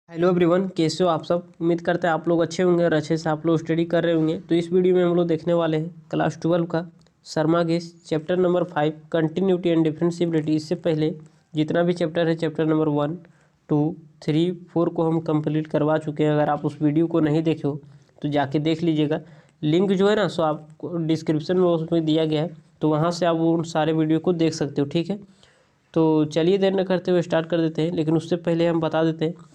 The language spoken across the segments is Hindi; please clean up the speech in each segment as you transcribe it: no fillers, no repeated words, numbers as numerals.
हेलो एवरीवन, कैसे हो आप सब। उम्मीद करते हैं आप लोग अच्छे होंगे और अच्छे से आप लोग स्टडी कर रहे होंगे। तो इस वीडियो में हम लोग देखने वाले हैं क्लास 12 का शर्मा गेस chapter number 5 continuity and differentiability. इससे पहले जितना भी चैप्टर है चैप्टर नंबर 1, 2, 3, 4 को हम कंप्लीट करवा चुके हैं। अगर आप उस वीडियो को नहीं देखे हो तो जाके देख लीजिएगा। लिंक जो है ना सो आपको डिस्क्रिप्शन में उसमें दिया गया है, तो वहाँ से आप उन सारे वीडियो को देख सकते हो। ठीक है, तो चलिए देर न करते हुए स्टार्ट कर देते हैं। लेकिन उससे पहले हम बता देते हैं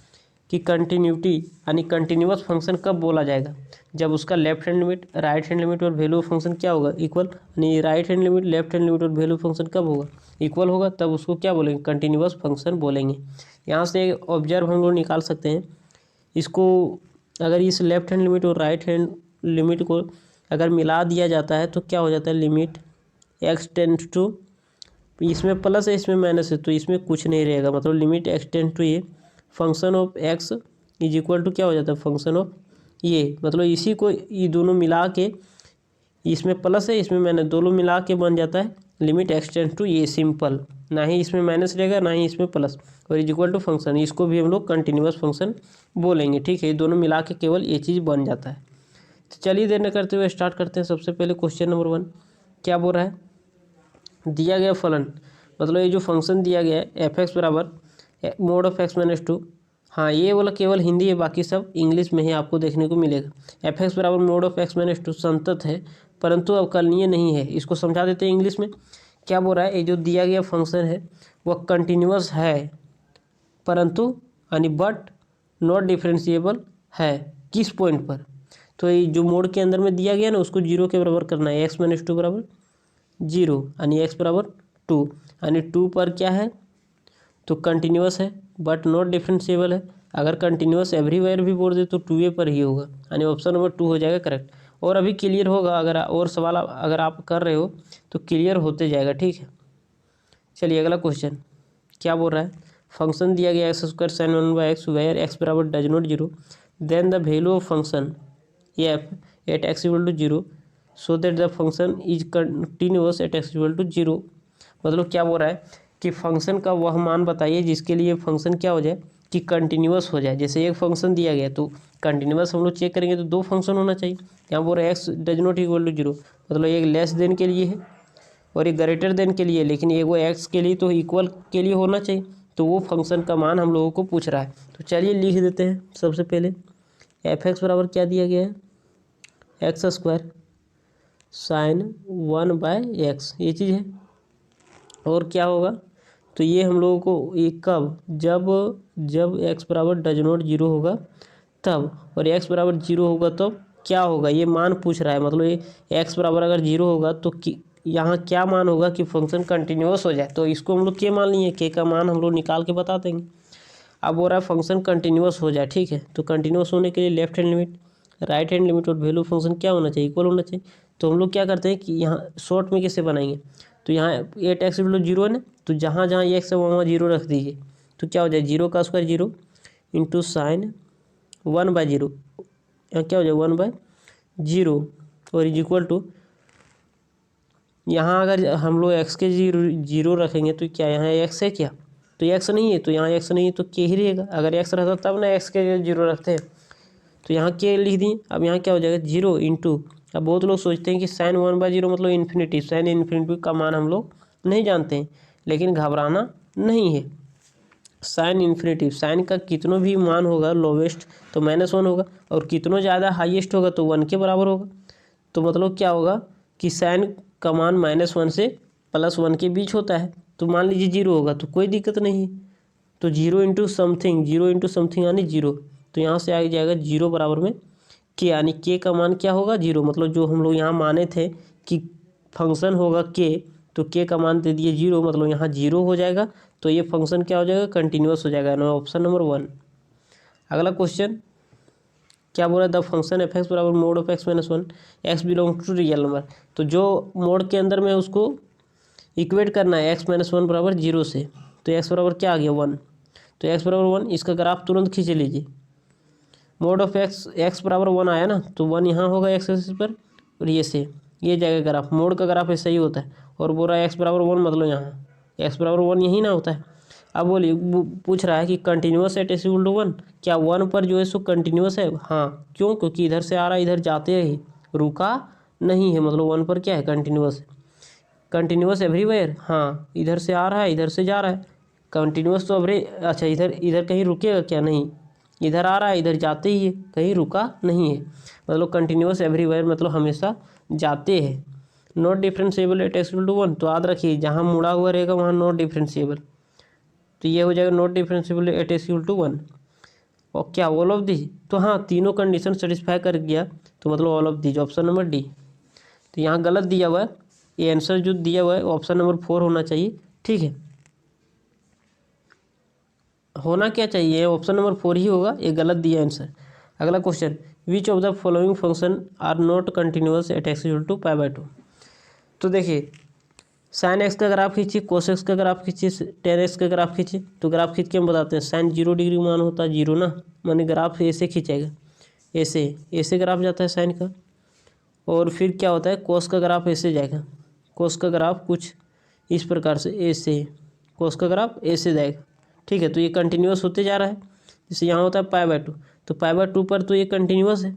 कि कंटिन्यूटी यानी कंटिन्यूअस फंक्शन कब बोला जाएगा। जब उसका left hand limit, right hand limit और वैल्यू फंक्शन क्या होगा, इक्वल। यानी right hand limit, left hand limit और वैल्यू फंक्शन कब होगा, इक्वल होगा, तब उसको क्या बोलेंगे, कंटिन्यूअस फंक्शन बोलेंगे। यहाँ से ऑब्जर्व हम लोग निकाल सकते हैं इसको। अगर इस लेफ्ट हैंड लिमिट और राइट हैंड लिमिट को अगर मिला दिया जाता है तो क्या हो जाता है, लिमिट एक्स टेंड्स टू, इसमें प्लस है इसमें माइनस है तो इसमें कुछ नहीं रहेगा, मतलब लिमिट एक्स टेंड्स टू ये function of x is equal to क्या हो जाता है, फंक्शन ऑफ ये। मतलब इसी को ये दोनों मिला के, इसमें प्लस है इसमें माइनस, दोनों मिला के बन जाता है लिमिट एक्स टेंड्स टू ये, सिंपल। ना ही इसमें माइनस रहेगा ना ही इसमें प्लस, और इज इक्वल टू फंक्शन। इसको भी हम लोग कंटिन्यूअस फंक्शन बोलेंगे। ठीक है, ये दोनों मिला के केवल ये चीज़ बन जाता है। तो चलिए देर न करते हुए स्टार्ट करते हैं। सबसे पहले क्वेश्चन नंबर 1 क्या बोल रहा है, दिया गया फलन, मतलब ये जो फंक्शन दिया गया है एफ एक्स बराबर मोड ऑफ एक्स माइनस 2। हाँ, ये वाला केवल हिंदी है, बाकी सब इंग्लिश में ही आपको देखने को मिलेगा। एफ एक्स बराबर मोड ऑफ एक्स माइनस 2 संतत है परंतु अवकलनीय नहीं है। इसको समझा देते हैं इंग्लिश में। क्या बोल रहा है, ये जो दिया गया फंक्शन है वह कंटिन्यूअस है परंतु यानी बट नॉट डिफरेंशिएबल है। किस पॉइंट पर, तो ये जो मोड के अंदर में दिया गया ना उसको जीरो के बराबर करना है। एक्स माइनस 2 बराबर जीरो यानी एक्स बराबर 2, यानी 2 पर क्या है तो कंटिन्यूअस है बट नॉट डिफरेंशिएबल है। अगर कंटिन्यूअस एवरीवेयर भी बोल दे तो 2a पर ही होगा, यानी ऑप्शन नंबर 2 हो जाएगा करेक्ट। और अभी क्लियर होगा, अगर और सवाल अगर आप कर रहे हो तो क्लियर होते जाएगा। ठीक है, चलिए अगला क्वेश्चन क्या बोल रहा है, फंक्शन दिया गया x square sine 1/x where x बराबर does not zero, then the value of function f at x equal to zero so that the function is continuous at x equal to zero. मतलब क्या बोल रहा है कि फंक्शन का वह मान बताइए जिसके लिए फंक्शन क्या हो जाए कि कंटिन्यूअस हो जाए। जैसे एक फंक्शन दिया गया तो कंटिन्यूअस हम लोग चेक करेंगे तो दो फंक्शन होना चाहिए। यहाँ बोल रहे x does not equal to zero, मतलब एक लेस देन के लिए है और एक ग्रेटर देन के लिए, लेकिन एक वो एक्स के लिए तो इक्वल के लिए होना चाहिए। तो वो फंक्शन का मान हम लोगों को पूछ रहा है। तो चलिए लिख देते हैं। सबसे पहले एफ एक्स बराबर क्या दिया गया है, एक्स स्क्वायर साइन 1/x, ये चीज़ है। और क्या होगा, तो ये हम लोगों को ये कब, जब x बराबर डज नॉट जीरो होगा तब, और x बराबर जीरो होगा तो क्या होगा, ये मान पूछ रहा है। मतलब ये x बराबर अगर जीरो होगा तो यहाँ क्या मान होगा कि फंक्शन कंटिन्यूअस हो जाए। तो इसको हम लोग के मान लिए, के का मान हम लोग निकाल के बता देंगे। अब हो रहा है फंक्शन कंटिन्यूअस हो जाए। ठीक है, तो कंटिन्यूअस होने के लिए left hand limit, right hand limit और वैल्यू फंक्शन क्या होना चाहिए, इक्वल होना चाहिए। तो हम लोग क्या करते हैं कि यहाँ शॉर्ट में कैसे बनाएंगे, तो यहाँ 8x इक्वल टू जीरो है ना, तो जहाँ जहाँ एक्स है वहाँ जीरो रख दीजिए। तो क्या हो जाए, जीरो का स्क्वायर जीरो इंटू साइन 1/0, यहाँ क्या हो जाए 1/0 और इज इक्वल टू, यहाँ अगर हम लोग एक्स के जीरो रखेंगे तो क्या यहाँ एक्स है क्या, तो एक्स नहीं है, तो यहाँ एक्स नहीं है तो के ही रहेगा। अगर एक्स रहता तब ना एक्स के जीरो रखते हैं, तो यहाँ के लिख दिए। अब यहाँ क्या हो जाएगा, जीरो इंटू, अब बहुत लोग सोचते हैं कि साइन 1/0 मतलब इन्फिनिटी, साइन इन्फिनिटी का मान हम लोग नहीं जानते हैं, लेकिन घबराना नहीं है। साइन इन्फिनिटी, साइन का कितनों भी मान होगा लोवेस्ट तो -1 होगा, और कितनों ज़्यादा हाईएस्ट होगा तो 1 के बराबर होगा। तो मतलब क्या होगा कि साइन का मान -1 से +1 के बीच होता है। तो मान लीजिए जीरो होगा तो कोई दिक्कत नहीं है। तो जीरो इंटू समथिंग यानी जीरो, तो यहाँ से आ जाएगा जीरो बराबर में के, यानी के का मान क्या होगा, जीरो। मतलब जो हम लोग यहाँ माने थे कि फंक्शन होगा के, तो के का मान दे दिए जीरो, मतलब यहाँ जीरो हो जाएगा। तो ये फंक्शन क्या हो जाएगा, कंटिन्यूअस हो जाएगा, ना ऑप्शन नंबर 1। अगला क्वेश्चन क्या बोला, द फंक्शन एफ एक्स बराबर mod of x minus 1 x belong to real number. तो जो मोड के अंदर में उसको इक्वेट करना है एक्स माइनस 1 बराबर जीरो से, तो एक्स बराबर क्या आ गया 1, तो एक्स बराबर 1, इसका ग्राफ तुरंत खींच लीजिए। मोड ऑफ एक्स बराबर 1 आया ना, तो 1 यहाँ होगा एक्स एक्सिस पर और ये जाएगा ग्राफ। मोड का ग्राफ ऐसा ही होता है। और बोल रहा है एक्स बराबर 1 मतलब यहाँ एक्स बराबर 1 यही ना होता है। अब बोलिए पूछ रहा है कि continuous at S equal to 1, क्या 1 पर जो है सो कंटिन्यूस है? हाँ, क्यों? क्योंकि इधर से आ रहा है, इधर जाते ही रुका नहीं है, मतलब 1 पर क्या है? कंटिन्यूस है। कंटिन्यूस एवरीवेयर, हाँ, इधर से आ रहा है, इधर से जा रहा है। कंटिन्यूस तो अच्छा, इधर इधर कहीं रुकेगा क्या? नहीं, इधर आ रहा है, इधर जाते ही है, कहीं रुका नहीं है। मतलब कंटिन्यूस एवरीवेयर मतलब हमेशा जाते हैं। Not differentiable at x equal to 1, तो याद रखिए जहाँ मुड़ा हुआ रहेगा वहाँ नॉट डिफरेंशिएबल, तो ये हो जाएगा not differentiable at x equal to 1। और क्या ऑल ऑफ दी? तो हाँ, तीनों कंडीशन सेटिस्फाई कर गया, तो मतलब all of these, option number D. तो यहाँ गलत दिया हुआ है, ये आंसर जो दिया हुआ है ऑप्शन नंबर 4 होना चाहिए। ठीक है, होना क्या चाहिए? ऑप्शन नंबर 4 ही होगा, ये गलत दिया आंसर। अगला question, which of the following function are not continuous at x equal to pi by 2। तो देखिए, साइन एक्स का ग्राफ खींचिए, कोस एक्स का ग्राफ खींचिए, टेन एक्स का ग्राफ खींचिए। तो ग्राफ खींच के हम बताते हैं, साइन 0 डिग्री मान होता है 0 ना, माने ग्राफ ऐसे खींचेगा, ऐसे ऐसे ग्राफ जाता है साइन का। और फिर क्या होता है, कोस का ग्राफ ऐसे जाएगा, कोस का ग्राफ कुछ इस प्रकार से ऐसे, कोस का ग्राफ ऐसे जाएगा। ठीक है, तो ये कंटिन्यूअस होते जा रहा है। जैसे यहाँ होता है पाई बाय 2, तो पाई बाय 2 पर तो ये कंटिन्यूअस है।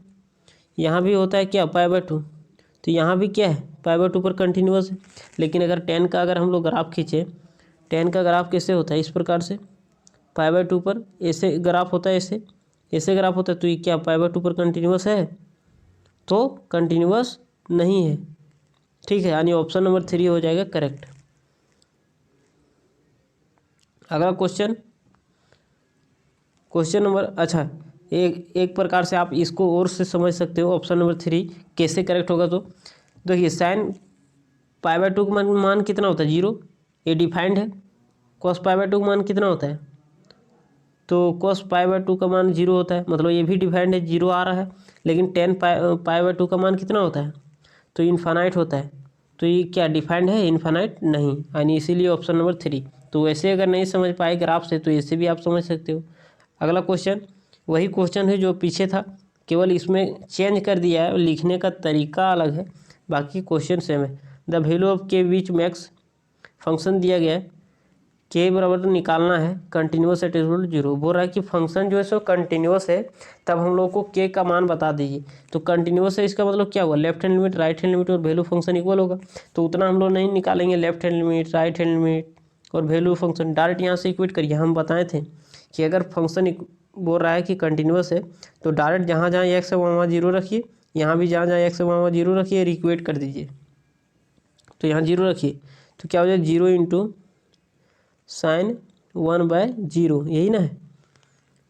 यहाँ भी होता है क्या? पाई बाय 2, तो यहाँ भी क्या है? पाई बाय 2 पर कंटिन्यूअस है। लेकिन अगर टेन का अगर हम लोग ग्राफ खींचे, टेन का ग्राफ कैसे होता है? इस प्रकार से, पाई बाय 2 पर ऐसे ग्राफ होता है, ऐसे ऐसे ग्राफ होता है। तो ये क्या पाई बाय 2 पर कंटिन्यूअस है? तो कंटिन्यूअस नहीं है। ठीक है, यानी ऑप्शन नंबर 3 हो जाएगा करेक्ट। अगला क्वेश्चन, क्वेश्चन नंबर, अच्छा, एक प्रकार से आप इसको और से समझ सकते हो, ऑप्शन नंबर 3 कैसे करेक्ट होगा। तो देखिए, साइन पाई बाय 2 का मान कितना होता है? 0, ये डिफाइंड है। कॉस पाई बाय 2 का मान कितना होता है? तो कॉस पाई बाय 2 का मान 0 होता है, मतलब ये भी डिफाइंड है, 0 आ रहा है। लेकिन टेन पाई बाय 2 का मान कितना होता है? तो इन्फानाइट होता है। तो ये क्या डिफाइंड है? इन्फानाइट नहीं, यानी इसीलिए ऑप्शन नंबर 3। तो वैसे अगर नहीं समझ पाए ग्राफ से, तो ऐसे भी आप समझ सकते हो। अगला क्वेश्चन वही क्वेश्चन है जो पीछे था, केवल इसमें चेंज कर दिया है, लिखने का तरीका अलग है, बाकी क्वेश्चन सेम है। द वैल्यू ऑफ के विच मैक्स फंक्शन दिया गया है, के बराबर तो निकालना है कंटिन्यूस एट इक्वल टू 0। बोल रहा है कि फंक्शन जो है सो कंटिन्यूस है, तब हम लोग को के का मान बता दीजिए। तो कंटिन्यूस है, इसका मतलब क्या हुआ? Left hand limit, right hand limit और वैल्यू फंक्शन इक्वल होगा। तो उतना हम लोग नहीं निकालेंगे, left hand limit, right hand limit और वैल्यू फंक्शन डायरेक्ट यहाँ से इक्वेट करिए। हम बताए थे कि अगर फंक्शन बोल रहा है कि कंटिन्यूस है, तो डायरेक्ट जहाँ जहाँ एक्स है वहाँ 0 रखिए, यहाँ भी जहाँ जहाँ एक्स है वहाँ 0 रखिए, इक्वेट कर दीजिए। तो यहाँ 0 रखिए, तो क्या हो जाए? 0 इंटू साइन 1/0, यही ना है।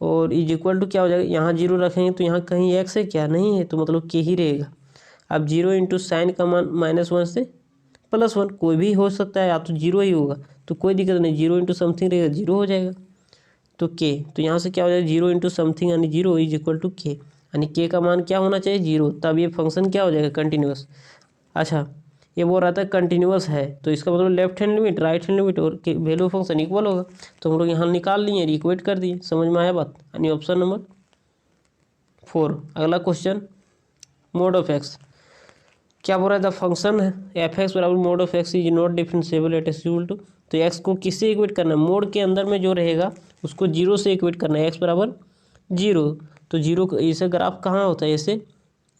और इज इक्वल टू क्या हो जाएगा? यहाँ 0 रखेंगे तो यहाँ कहीं एक्स है क्या? नहीं है, तो मतलब के ही रहेगा। अब 0 इंटू साइन का मान -1 से +1, कोई भी हो सकता है, या तो 0 ही होगा, तो कोई दिक्कत नहीं, 0 इंटू समथिंग रहेगा, 0 हो जाएगा। तो के, तो यहाँ से क्या हो जाएगा? 0 इंटू समथिंग यानी 0 इज इक्वल टू के, यानी के का मान क्या होना चाहिए? 0, तब ये फंक्शन क्या हो जाएगा? कंटिन्यूस। अच्छा, ये बोल रहा था कंटिन्यूस है, तो इसका मतलब left hand limit, right hand limit और वैल्यू फंक्शन इक्वल होगा। तो हम लोग यहाँ निकाल लिए, इक्वेट कर दिए। समझ में आया बात? यानी ऑप्शन नंबर 4। अगला क्वेश्चन, मोड ऑफ एक्स। क्या बोल रहा था? फंक्शन है एफ एक्स बराबर mod of x is not differentiable at x equal to. तो एक्स को किससे इक्वेट करना है? मोड के अंदर में जो रहेगा उसको 0 से इक्वेट करना है, एक्स बराबर 0। तो 0 इसे ग्राफ कहाँ होता है? ऐसे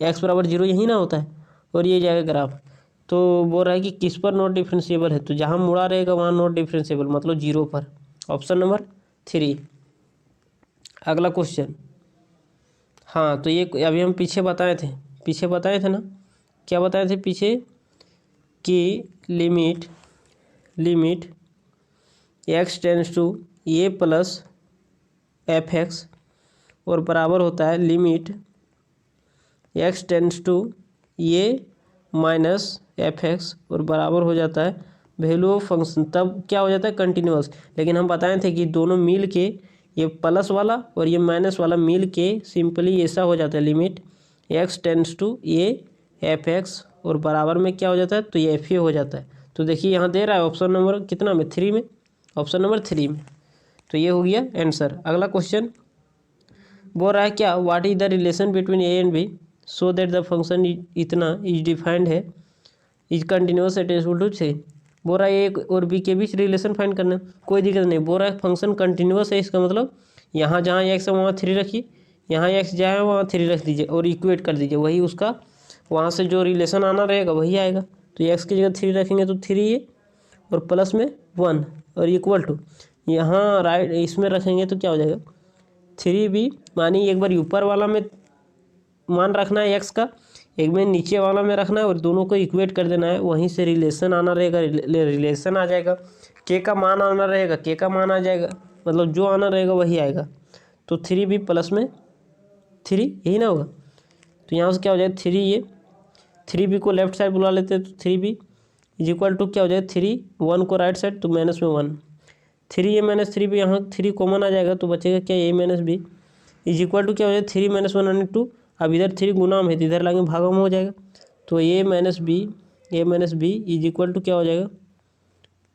एक्स बराबर 0 यही ना होता है, और ये जाएगा ग्राफ। तो बोल रहा है कि किस पर नॉट डिफरेंशिएबल है? तो जहाँ मुड़ा रहेगा वहाँ नॉट डिफरेंशिएबल, मतलब 0 पर, ऑप्शन नंबर 3। अगला क्वेश्चन, हाँ, तो ये अभी हम पीछे बताए थे ना, क्या बताए थे पीछे? कि limit x tends to a plus f x और बराबर होता है limit x tends to a minus f x और बराबर हो जाता है वैल्यू ऑफ फंक्शन, तब क्या हो जाता है? कंटिन्यूअस। लेकिन हम बताए थे कि दोनों मिल के, ये प्लस वाला और ये माइनस वाला मिल के सिंपली ऐसा हो जाता है, limit x tends to a f x और बराबर में क्या हो जाता है? तो ये एफ ए हो जाता है। तो देखिए यहाँ दे रहा है ऑप्शन नंबर कितना में? 3 में, ऑप्शन नंबर 3 में। तो ये हो गया आंसर। अगला क्वेश्चन बोल रहा है क्या? What is the relation between a and b so that the function इतना इज डिफाइंड है, is continuous at equal to 3। बोल रहा है ए और बी के बीच रिलेशन फाइंड करना है, कोई दिक्कत नहीं। बोल रहा है फंक्शन कंटिन्यूस है, इसका मतलब यहाँ जहाँ एक्स है वहाँ 3 रखिए, यहाँ एक्स जहाँ है वहाँ 3 रख दीजिए और इक्वेट कर दीजिए, वही उसका वहाँ से जो रिलेशन आना रहेगा वही आएगा। तो एक्स की जगह 3 रखेंगे तो 3 है और प्लस में 1 और इक्वल टू यहाँ राइट इसमें रखेंगे तो क्या हो जाएगा 3b, मानी एक बार ऊपर वाला में मान रखना है एक्स का, एक में नीचे वाला में रखना है और दोनों को इक्वेट कर देना है, वहीं से रिलेशन आना रहेगा, रिलेशन आ जाएगा। के का मान आना रहेगा, के का मान आ जाएगा, मतलब जो आना रहेगा वही आएगा। तो 3b प्लस में 3 यही ना होगा। तो यहाँ से क्या हो जाएगा 3 ये 3b को लेफ्ट साइड बुला लेते हैं, तो 3b इज इक्वल टू क्या हो जाएगा 3 1 को राइट साइड तो माइनस में 1 3 a माइनस 3b, यहाँ 3 कॉमन आ जाएगा तो बचेगा क्या a minus b is equal to क्या हो जाएगा 3 माइनस 1 यानी 2। अब इधर 3 गुना में है तो इधर लाएंगे भागम हो जाएगा, तो a minus b is equal to क्या हो जाएगा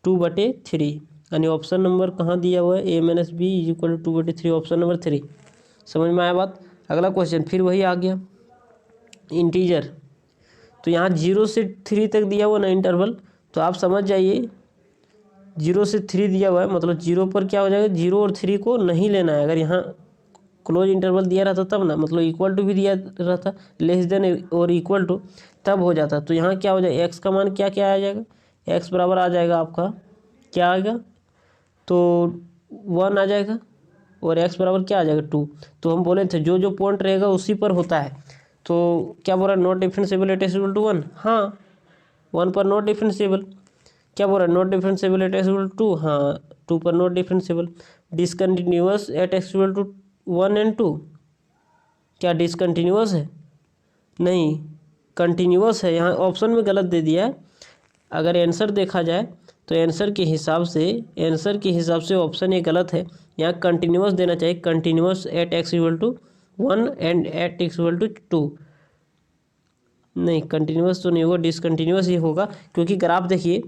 2/3 यानी ऑप्शन नंबर कहाँ दिया हुआ है a minus b is equal to 2/3, option number 3। समझ में आया बात। अगला क्वेश्चन फिर वही आ गया इंटीजर, तो यहाँ 0 से 3 तक दिया हुआ ना इंटरवल, तो आप समझ जाइए 0 से 3 दिया हुआ है मतलब 0 पर क्या हो जाएगा 0 और 3 को नहीं लेना है। अगर यहाँ क्लोज इंटरवल दिया रहता तब ना, मतलब इक्वल टू भी दिया रहता, लेस देन और इक्वल टू तब हो जाता। तो यहाँ क्या हो जाएगा एक्स का मान क्या क्या आ जाएगा, एक्स बराबर आ जाएगा आपका क्या आएगा तो 1 आ जाएगा और एक्स बराबर क्या आ जाएगा 2। तो हम बोले थे जो जो पॉइंट रहेगा उसी पर होता है। तो क्या बोल रहा है not differentiable at x equal to 1, हाँ 1 पर नॉट डिफरेंशिएबल। क्या बोल रहा है not differentiable at x equal to 2, हाँ 2 पर not differentiable. Discontinuous at x equal to 1 and 2, क्या डिसकंटिन्यूअस है, नहीं कंटिन्यूअस है। यहाँ ऑप्शन में गलत दे दिया है, अगर आंसर देखा जाए तो आंसर के हिसाब से ऑप्शन ये गलत है। यहाँ कंटिन्यूअस देना चाहिए, continuous at x equal to 1 and at x equal to 2, नहीं कंटिन्यूअस तो नहीं होगा, डिसकंटिन्यूअस ही होगा क्योंकि ग्राफ देखिए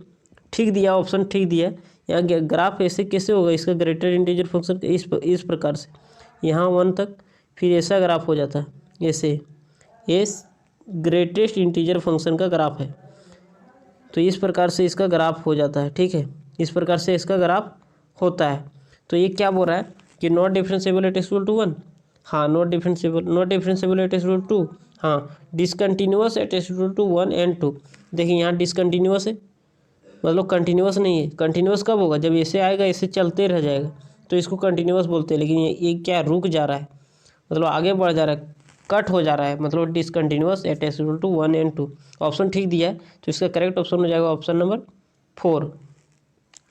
ठीक दिया, ऑप्शन ठीक दिया। यहाँ ग्राफ ऐसे कैसे होगा, इसका ग्रेटर इंटीजर फंक्शन इस प्रकार से यहाँ 1 तक, फिर ऐसा ग्राफ हो जाता है, ऐसे इस ग्रेटेस्ट इंटीजर फंक्शन का ग्राफ है तो इस प्रकार से इसका ग्राफ हो जाता है, ठीक है इस प्रकार से इसका ग्राफ होता है। तो ये क्या बोल रहा है कि not differentiable at x equal to 1, हाँ not differentiable at x equal to 2, हाँ discontinuous at x equal to 1 and 2। देखिए यहाँ डिसकंटिन्यूअस है मतलब कंटिन्यूअस नहीं है। कंटिन्यूअस कब होगा जब ऐसे आएगा ऐसे चलते रह जाएगा तो इसको कंटिन्यूअस बोलते हैं, लेकिन ये क्या रुक जा रहा है मतलब आगे बढ़ जा रहा है, कट हो जा रहा है, मतलब discontinuous at x equal to 1 and 2। Option ठीक दिया है तो इसका करेक्ट ऑप्शन हो जाएगा ऑप्शन नंबर 4।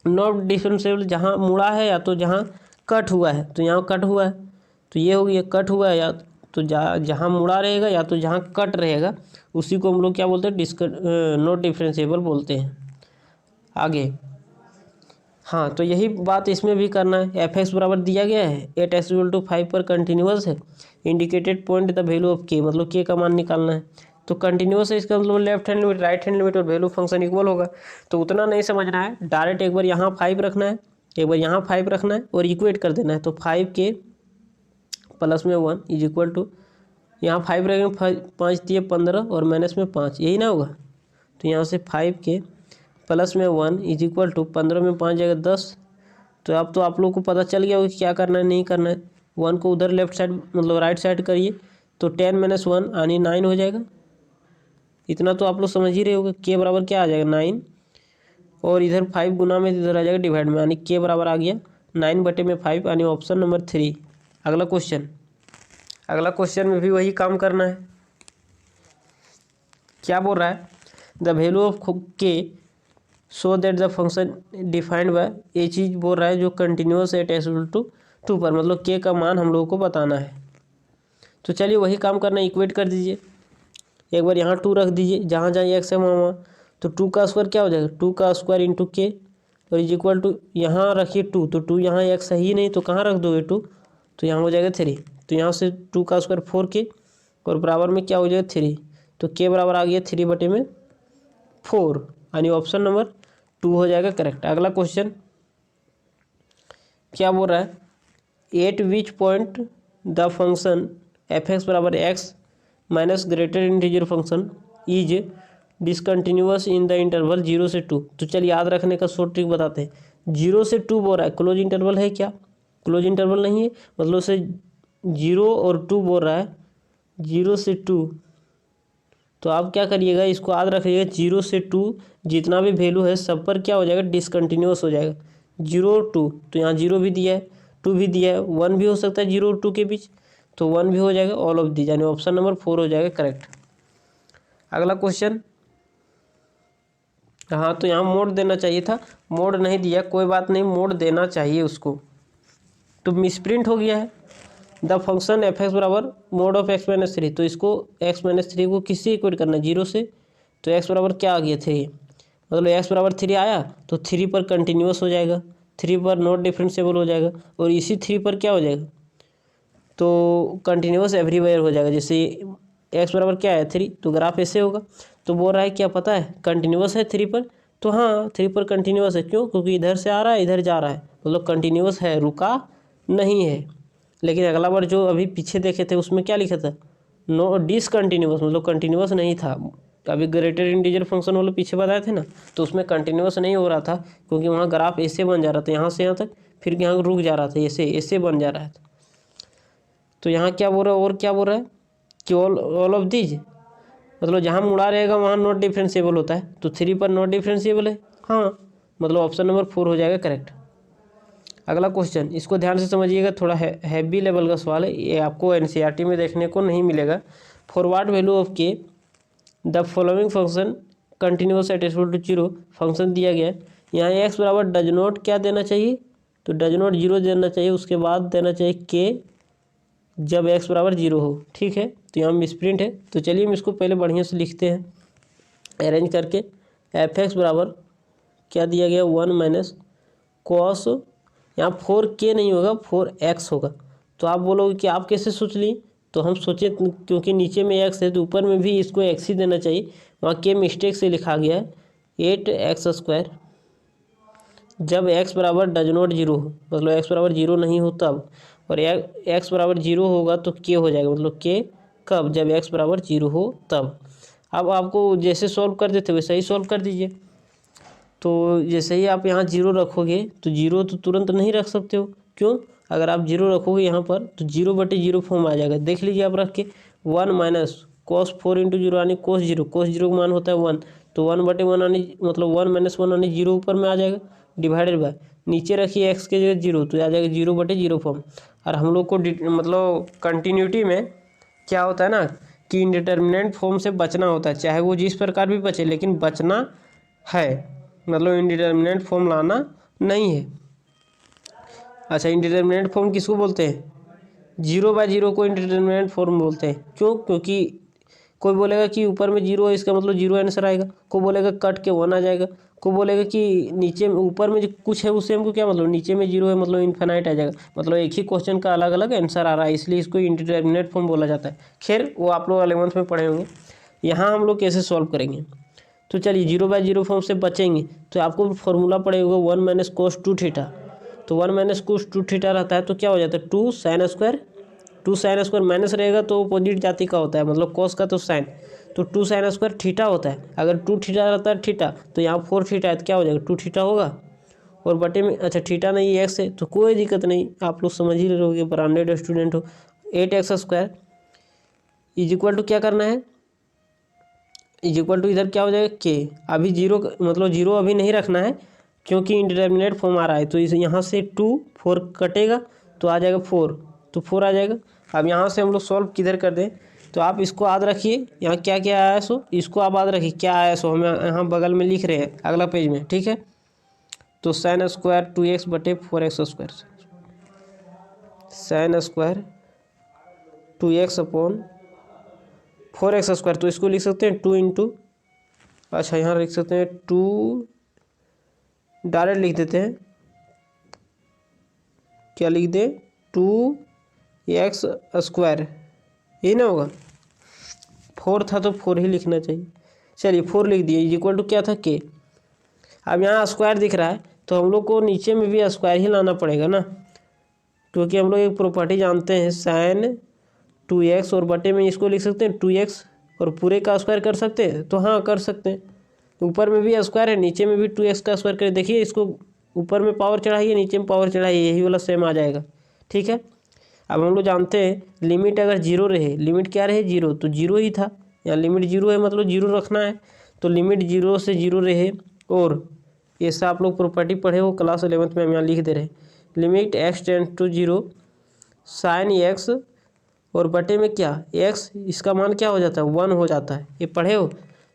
नॉट डिफरेंशिएबल जहाँ मुड़ा है या तो जहाँ कट हुआ है, तो यहाँ कट हुआ है तो ये हो गया कट हुआ है, या तो जहाँ मुड़ा रहेगा या तो जहाँ कट रहेगा उसी को हम लोग क्या बोलते हैं नॉट डिफरेंशिएबल बोलते हैं। आगे हाँ तो यही बात इसमें भी करना है। एफ एक्स बराबर दिया गया है एट एक्स इक्वल टू 5 पर कंटिन्यूअस है, indicated point the value of के, मतलब के का मान निकालना है। तो कंटिन्यूअस है इसका मतलब left hand limit right hand limit और वैल्यू फंक्शन इक्वल होगा, तो उतना नहीं समझना है, डायरेक्ट एक बार यहाँ 5 रखना है, एक बार यहाँ 5 रखना है और इक्वेट कर देना है। तो 5 के प्लस में 1 इज इक्वल टू यहाँ 5 रखेंगे 5 दिए 15 और माइनस में 5, यही ना होगा। तो यहाँ से 5 के प्लस में 1 इज इक्वल टू 15 में 5 जाएगा 10। तो अब तो आप लोग को पता चल गया होगा कि क्या करना है नहीं करना है। 1 को उधर लेफ्ट साइड मतलब राइट साइड करिए तो 10 माइनस 1 यानी 9 हो जाएगा। इतना तो आप लोग समझ ही रहे होगे, के बराबर क्या आ जाएगा 9 और इधर 5 गुना में इधर आ जाएगा डिवाइड में, यानी के बराबर आ गया 9/5 यानी ऑप्शन नंबर 3। अगला क्वेश्चन में भी वही काम करना है। क्या बोल रहा है the value of k so that the function defined by, ये चीज़ बोल रहा है जो continuous at x equal to 2 पर, मतलब के का मान हम लोगों को बताना है। तो चलिए वही काम करना है, इक्वेट कर दीजिए, एक बार यहाँ 2 रख दीजिए जहाँ जहाँ एक्स है वहाँ वहाँ, तो 2 का स्क्वायर क्या हो जाएगा 2 का स्क्वायर इंटू के और इज इक्वल टू यहाँ रखिए 2, तो 2 यहाँ एक्स है ही नहीं तो कहाँ रख दोगे 2, तो यहाँ हो जाएगा 3, तो यहाँ से 2 का स्क्वायर 4k और बराबर में क्या हो जाएगा 3, तो के बराबर आ गया 3/4 यानी ऑप्शन नंबर 2 हो जाएगा करेक्ट। अगला क्वेश्चन क्या बोल रहा है at which point the function f x बराबर x minus greater integer function is discontinuous in the interval 0 से 2। तो चलिए याद रखने का शॉर्ट ट्रिक बताते हैं। 0 से 2 बोल रहा है, क्लोज इंटरवल है क्या? क्लोज इंटरवल नहीं है, मतलब से 0 और 2 बोल रहा है, 0 से 2। तो आप क्या करिएगा, इसको याद रखिएगा, 0 से 2 जितना भी वैल्यू है सब पर क्या हो जाएगा, डिसकंटिन्यूअस हो जाएगा। 0 और 2, तो यहाँ 0 भी दिया है, 2 भी दिया है, 1 भी हो सकता है 0 और 2 के बीच, तो 1 भी हो जाएगा। ऑल ऑफ दी, यानी ऑप्शन नंबर 4 हो जाएगा करेक्ट। अगला क्वेश्चन, हाँ तो यहाँ मोड देना चाहिए था, मोड नहीं दिया, कोई बात नहीं, मोड देना चाहिए उसको, तो मिसप्रिंट हो गया है। द फंक्शन एफ एक्स बराबर मोड ऑफ एक्स माइनस 3, तो इसको एक्स माइनस 3 को किससे इक्वेट करना है, 0 से, तो एक्स बराबर क्या आ गया 3, मतलब एक्स बराबर 3 आया तो 3 पर कंटिन्यूअस हो जाएगा, 3 पर नॉट डिफरेंशिएबल हो जाएगा, और इसी 3 पर क्या हो जाएगा, तो कंटिन्यूअस एवरीवेयर हो जाएगा। जैसे एक्स बराबर क्या है 3, तो ग्राफ ऐसे होगा। तो बोल रहा है क्या पता है, कंटिन्यूअस है 3 पर, तो हाँ 3 पर कंटिन्यूअस है, क्यों, क्योंकि इधर से आ रहा है इधर जा रहा है, मतलब कंटिन्यूअस है, रुका नहीं है। लेकिन अगला बार जो अभी पीछे देखे थे उसमें क्या लिखा था, नो डिसकंटिन्यूअस, मतलब कंटिन्यूअस नहीं था। अभी ग्रेटर इंटीजर फंक्शन वाले पीछे बताए थे ना, तो उसमें कंटिन्यूअस नहीं हो रहा था, क्योंकि वहाँ ग्राफ ऐसे बन जा रहा था, यहाँ से यहाँ तक, फिर यहाँ रुक जा रहा था, ऐसे ऐसे बन जा रहा था। तो यहाँ क्या बोल रहा है, और क्या बोल रहा है कि ऑल ऑफ दीज, मतलब जहाँ मुड़ा रहेगा वहाँ नॉट डिफरेंशिएबल होता है, तो 3 पर नॉट डिफरेंशिएबल है, हाँ, मतलब ऑप्शन नंबर 4 हो जाएगा करेक्ट। अगला क्वेश्चन, इसको ध्यान से समझिएगा, थोड़ा हैवी लेवल का सवाल है, ये आपको एनसीईआरटी में देखने को नहीं मिलेगा। Forward value of k the following function continuous at equal to 0, function दिया गया है, यहाँ एक्स बराबर डज नॉट क्या देना चाहिए, तो डज नॉट 0 देना चाहिए, उसके बाद देना चाहिए के जब एक्स बराबर 0 हो, ठीक है। तो यहाँ मिसप्रिंट है, तो चलिए हम इसको पहले बढ़िया से लिखते हैं अरेंज करके। एफ एक्स बराबर क्या दिया गया, 1 माइनस कॉस, यहाँ 4k नहीं होगा 4x होगा। तो आप बोलोगे कि आप कैसे सोच ली, तो हम सोचे क्योंकि नीचे में x है तो ऊपर में भी इसको x ही देना चाहिए, वहाँ k मिस्टेक से लिखा गया है 8x² जब x बराबर डज नॉट 0 हो, मतलब x बराबर 0 नहीं हो तब, और x बराबर 0 होगा तो k हो जाएगा, मतलब k कब, जब x बराबर 0 हो तब। अब आपको जैसे सॉल्व कर देते वैसे ही सॉल्व कर दीजिए। तो जैसे ही आप यहाँ 0 रखोगे तो 0 तो तुरंत नहीं रख सकते हो, क्यों, अगर आप 0 रखोगे यहाँ पर तो 0/0 फॉर्म आ जाएगा। देख लीजिए आप रख के, 1 माइनस cos 4 इंटू 0 यानी cos 0 का मान होता है 1, तो 1/1 यानी मतलब 1 माइनस 1 यानी 0 ऊपर में आ जाएगा, डिवाइडेड बाय नीचे रखिए x के जगह 0, तो आ जाएगा 0/0 फॉर्म। और हम लोग को मतलब कंटिन्यूटी में क्या होता है ना कि इनडिटर्मिनेंट फॉर्म से बचना होता है, चाहे वो जिस प्रकार भी बचे, लेकिन बचना है, मतलब इनडिटर्मिनेंट फॉर्म लाना नहीं है। अच्छा, इनडिटर्मिनेंट फॉर्म किसको बोलते हैं, 0/0 को इनडिटर्मिनेंट फॉर्म बोलते हैं, क्यों, क्योंकि कोई बोलेगा कि ऊपर में 0 है इसका मतलब 0 आंसर आएगा, कोई बोलेगा कट के 1 आ जाएगा, कोई बोलेगा कि नीचे में ऊपर में जो कुछ है उससे हमको क्या मतलब, नीचे में 0 है मतलब इन्फिनाइट आ जाएगा, मतलब एक ही क्वेश्चन का अलग अलग आंसर आ रहा है, इसलिए इसको इनडिटर्मिनेट फॉर्म बोला जाता है। खैर वो आप लोग 11th में पढ़े होंगे। यहाँ हम लोग कैसे सॉल्व करेंगे, तो चलिए 0/0 फॉर्म से बचेंगे, तो आपको फॉर्मूला पड़ेगा 1 माइनस कोस 2 थीटा, तो 1 माइनस कोस 2 थीटा रहता है, तो क्या हो जाता है 2 sine square, 2 sine square minus रहेगा तो अपोजिट जाति का होता है, मतलब कोस का तो साइन, तो 2 साइन स्क्वायर थीटा होता है। अगर 2 थीटा रहता है थीटा, तो यहाँ 4 थीटा है तो क्या हो जाएगा 2 थीटा होगा, और बटे में अच्छा थीटा नहीं एक्स है, तो कोई दिक्कत नहीं, आप लोग समझ ही रहोगे, ब्रांडेड स्टूडेंट हो। 8x² इज इक्वल टू क्या करना है, इज इक्वल टू इधर क्या हो जाएगा के, अभी 0 मतलब 0 अभी नहीं रखना है क्योंकि इंडिटर्मिनेट फॉर्म आ रहा है, तो इस यहाँ से 2 4 कटेगा तो आ जाएगा 4, तो 4 आ जाएगा। अब यहाँ से हम लोग सॉल्व किधर कर दें, तो आप इसको याद रखिए, यहाँ क्या क्या आया सो इसको आप याद रखिए, क्या आया सो हम यहाँ बगल में लिख रहे हैं अगला पेज में, ठीक है। तो sine square 2x/4x², sine square 2x/4x², तो इसको लिख सकते हैं 2 इंटू, अच्छा यहाँ लिख सकते हैं 2, डायरेक्ट लिख देते हैं, क्या लिख दें 2x², यही ना होगा, 4 था तो 4 ही लिखना चाहिए, चलिए 4 लिख दिए, इज इक्वल टू क्या था के। अब यहाँ स्क्वायर दिख रहा है तो हम लोग को नीचे में भी स्क्वायर ही लाना पड़ेगा ना, क्योंकि हम लोग एक प्रॉपर्टी जानते हैं साइन 2x, और बटे में इसको लिख सकते हैं 2x और पूरे का स्क्वायर कर सकते हैं? तो हाँ कर सकते हैं। ऊपर में भी स्क्वायर है, नीचे में भी 2x का स्क्वायर करें। देखिए इसको ऊपर में पावर चढ़ाइए, नीचे में पावर चढ़ाइए, यही वाला सेम आ जाएगा। ठीक है, अब हम लोग जानते हैं लिमिट अगर जीरो रहे, लिमिट क्या रहे जीरो, तो जीरो ही था। यहाँ लिमिट जीरो है मतलब जीरो रखना है, तो लिमिट जीरो से जीरो रहे। और ऐसा आप लोग प्रॉपर्टी पढ़े हो क्लास 11th में, हम यहाँ लिख दे रहे हैं limit x tend to zero sine x और बटे में क्या x, इसका मान क्या हो जाता है 1 हो जाता है, ये पढ़े हो।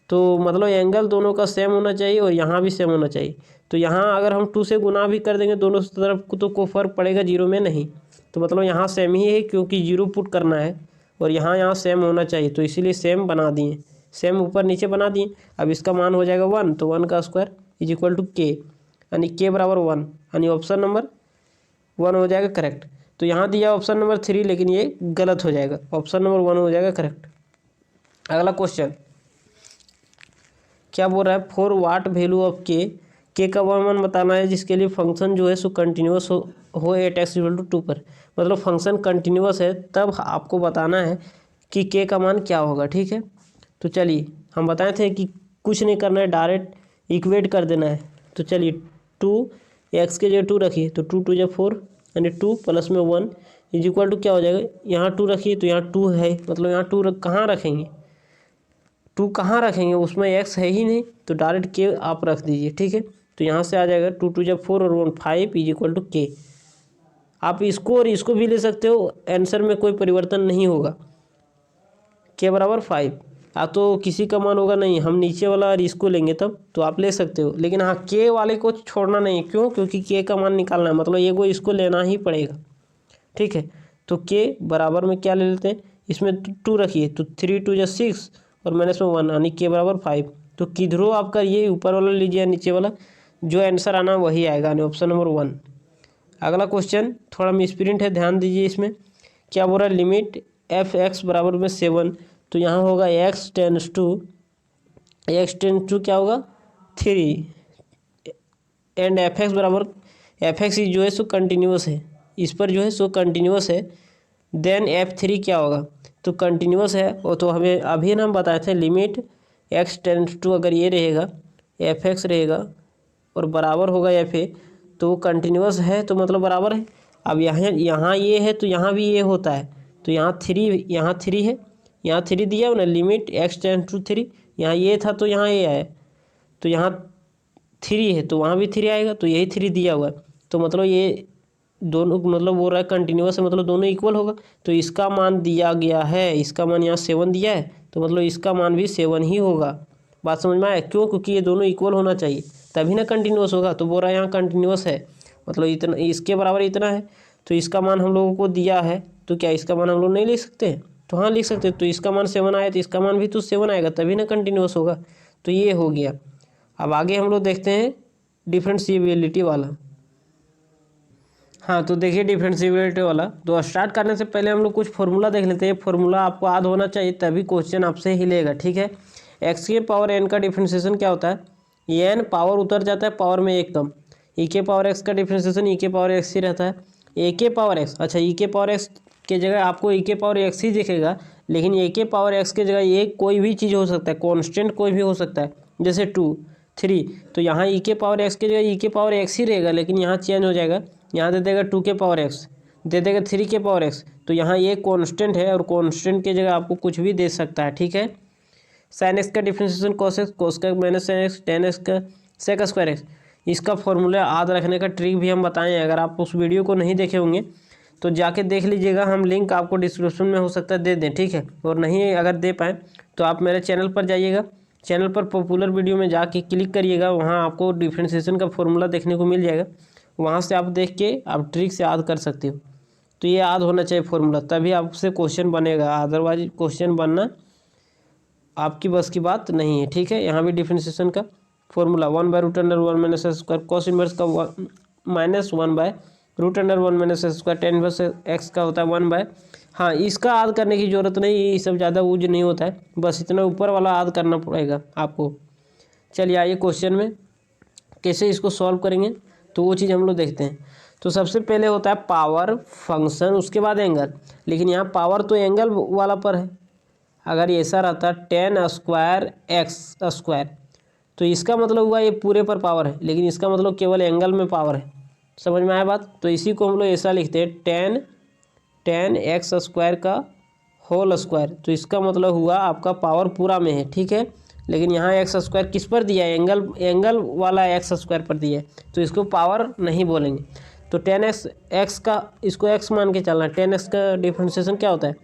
तो मतलब एंगल दोनों का सेम होना चाहिए और यहाँ भी सेम होना चाहिए। तो यहाँ अगर हम 2 से गुना भी कर देंगे दोनों तरफ को तो कोई फर्क पड़ेगा जीरो में नहीं, तो मतलब यहाँ सेम ही है क्योंकि जीरो पुट करना है और यहाँ सेम होना चाहिए, तो इसीलिए सेम बना दिए, सेम ऊपर नीचे बना दिए। अब इसका मान हो जाएगा 1, तो 1 का स्क्वायर इज इक्वल टू के, यानी के बराबर 1, यानी ऑप्शन नंबर 1 हो जाएगा करेक्ट। तो यहाँ दिया ऑप्शन नंबर 3, लेकिन ये गलत हो जाएगा, ऑप्शन नंबर 1 हो जाएगा करेक्ट। अगला क्वेश्चन क्या बोल रहा है, 4 वाट वैल्यू ऑफ के का वन बताना है, जिसके लिए फंक्शन जो है सो कंटिन्यूस हो एट एक्स इक्वल टू 2 पर। मतलब फंक्शन कंटिन्यूस है तब आपको बताना है कि के का मान क्या होगा। ठीक है, तो चलिए हम बताए थे कि कुछ नहीं करना है, डायरेक्ट इक्वेट कर देना है। तो चलिए 2x के जगह 2 रखिए, तो 2 2 जा 4, यानी 2 प्लस में 1 इज इक्वल टू क्या हो जाएगा, यहाँ 2 रखिए तो यहाँ 2 है, मतलब यहाँ 2 कहाँ रखेंगे, 2 कहाँ रखेंगे, उसमें x है ही नहीं, तो डायरेक्ट के आप रख दीजिए। ठीक है, तो यहाँ से आ जाएगा 2 2 जब 4 और 1 5 इज इक्वल टू के। आप इसको और इसको भी ले सकते हो, आंसर में कोई परिवर्तन नहीं होगा। के बराबर 5, तो किसी का मान होगा नहीं, हम नीचे वाला और इसको लेंगे तब तो आप ले सकते हो, लेकिन हाँ के वाले को छोड़ना नहीं। क्यों? क्योंकि के का मान निकालना है, मतलब ये को इसको लेना ही पड़ेगा। ठीक है, तो के बराबर में क्या ले लेते हैं, इसमें 2 रखिए, तो 3 2 जा 6 और माइनस में 1, यानी के बराबर 5। तो किधरों आप करिए, ऊपर वाला लीजिए नीचे वाला, जो आंसर आना वही आएगा, यानी ऑप्शन नंबर 1। अगला क्वेश्चन थोड़ा मिसप्रिंट है, ध्यान दीजिए इसमें। क्या बोल रहा है, लिमिट एफ एक्स बराबर में 7, तो यहाँ होगा x टेंस टू क्या होगा 3, एंड एफ एक्स बराबर एफ एक्स जो है सो कंटिन्यूस है, इस पर जो है सो कंटिन्यूस है। देन f3 क्या होगा, तो कंटिन्यूस है, और तो हमें अभी ना हम बताए थे लिमिट x टेंस टू अगर ये रहेगा एफ एक्स रहेगा और बराबर होगा एफ ए, तो वो कंटिन्यूस है, तो मतलब बराबर है। अब यहाँ ये है तो यहाँ भी ये होता है, तो यहाँ 3 है, यहाँ 3 दिया हो ना, लिमिट x टेंस टू 3, यहाँ ये था तो यहाँ ये आया, तो यहाँ 3 है तो वहाँ भी 3 आएगा, तो यही 3 दिया हुआ है, तो मतलब ये दोनों मतलब बोल रहा है कंटिन्यूस है, मतलब दोनों इक्वल होगा। तो इसका मान दिया गया है, इसका मान यहाँ 7 दिया है, तो मतलब इसका मान भी 7 ही होगा। बात समझ में आया? क्यों? क्योंकि ये दोनों इक्वल होना चाहिए तभी ना कंटिन्यूस होगा। तो बोल रहा है यहाँ कंटिन्यूस है, मतलब इतना इसके बराबर इतना है, तो इसका मान हम लोगों को दिया है, तो क्या इसका मान हम लोग नहीं लिख सकते? तो हाँ लिख सकते। तो इसका मान 7 आया तो इसका मान भी तो 7 आएगा, तभी ना कंटिन्यूस होगा। तो ये हो गया। अब आगे हम लोग देखते हैं डिफरेंशिएबिलिटी वाला। हाँ तो देखिए डिफरेंशिएबिलिटी वाला, तो स्टार्ट करने से पहले हम लोग कुछ फॉर्मूला देख लेते हैं। फॉर्मूला आपको याद होना चाहिए, तभी क्वेश्चन आपसे हिलेगा। ठीक है, एक्स के पावर एन का डिफरेंशिएशन क्या होता है, एन पावर उतर जाता है, पावर में एक कम। ई के पावर एक्स का डिफरेंशिएशन ई के पावर एक्स ही रहता है। ए के पावर एक्स, अच्छा ई के पावर एक्स के जगह आपको ई के पावर एक्स ही दिखेगा, लेकिन ए के पावर एक्स के जगह ये कोई भी चीज़ हो सकता है, कॉन्स्टेंट कोई भी हो सकता है, जैसे 2 3, तो यहाँ ई के पावर एक्स के जगह ई के पावर एक्स ही रहेगा, लेकिन यहाँ चेंज हो जाएगा, यहाँ दे देगा 2 के पावर एक्स, दे देगा 3 के पावर एक्स, तो यहाँ ये कॉन्स्टेंट है और कॉन्स्टेंट की जगह आपको कुछ भी दे सकता है। ठीक है, साइन एक्स का डिफरेंशिएशन कॉस एक्स, कॉस का minus sine x, ten x का सेक स्क्वायर एक्स। इसका फॉर्मूला याद रखने का ट्रिक भी हम बताएं, अगर आप उस वीडियो को नहीं देखे होंगे तो जाके देख लीजिएगा, हम लिंक आपको डिस्क्रिप्शन में हो सकता है दे दें। ठीक है, और नहीं अगर दे पाएँ तो आप मेरे चैनल पर जाइएगा, चैनल पर पॉपुलर वीडियो में जाके क्लिक करिएगा, वहाँ आपको डिफरेंशिएशन का फॉर्मूला देखने को मिल जाएगा, वहाँ से आप देख के आप ट्रिक से याद कर सकते हो। तो ये याद होना चाहिए फॉर्मूला, तभी आपसे क्वेश्चन बनेगा, अदरवाइज क्वेश्चन बनना आपकी बस की बात नहीं है। ठीक है, यहाँ भी डिफरेंशिएशन का formula 1/√1 minus x square, cos inverse का -1/√1 minus x square, tan inverse x का होता है 1/, हाँ इसका याद करने की ज़रूरत नहीं, ये सब ज़्यादा यूज नहीं होता है, बस इतना ऊपर वाला याद करना पड़ेगा आपको। चलिए आइए क्वेश्चन में कैसे इसको सॉल्व करेंगे, तो वो चीज़ हम लोग देखते हैं। तो सबसे पहले होता है पावर फंक्शन, उसके बाद एंगल, लेकिन यहाँ पावर तो एंगल वाला पर है, अगर ऐसा रहता 10 स्क्वायर एक्स स्क्वायर, तो इसका मतलब हुआ ये पूरे पर पावर है, लेकिन इसका मतलब केवल एंगल में पावर है। समझ में आया बात? तो इसी को हम लोग ऐसा लिखते हैं 10 एक्स स्क्वायर का होल स्क्वायर, तो इसका मतलब हुआ आपका पावर पूरा में है, ठीक है। लेकिन यहाँ एक्स स्क्वायर किस पर दिया है? एंगल वाला एक्स स्क्वायर पर दिया है, तो इसको पावर नहीं बोलेंगे। तो 10x एक्स का, इसको x मान के चलना है। 10x का डिफ्रेंशिएशन क्या होता है?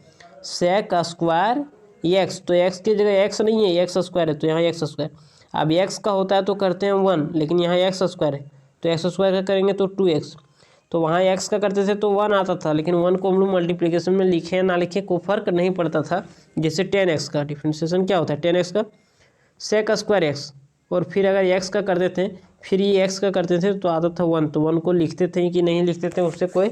सेक स्क्वायर एक्स, तो x की जगह x नहीं है, एक्स स्क्वायर है, तो यहाँ एक्स स्क्वायर। अब x का होता है तो करते हैं 1, लेकिन यहाँ एक्स स्क्वायर है, तो एक्स स्क्वायर का करेंगे तो 2x। तो वहाँ x का करते थे तो 1 आता था, लेकिन 1 को हम लोग मल्टीप्लिकेशन में लिखे ना लिखे कोई फर्क नहीं पड़ता था। जैसे 10x का डिफ्रेंशिएशन क्या होता है? 10x का सेक स्क्वायर एक्स, और फिर अगर एक्स का करते थे, फिर ये एक्स का करते थे तो आता था 1, तो 1 को लिखते थे कि नहीं लिखते थे उससे कोई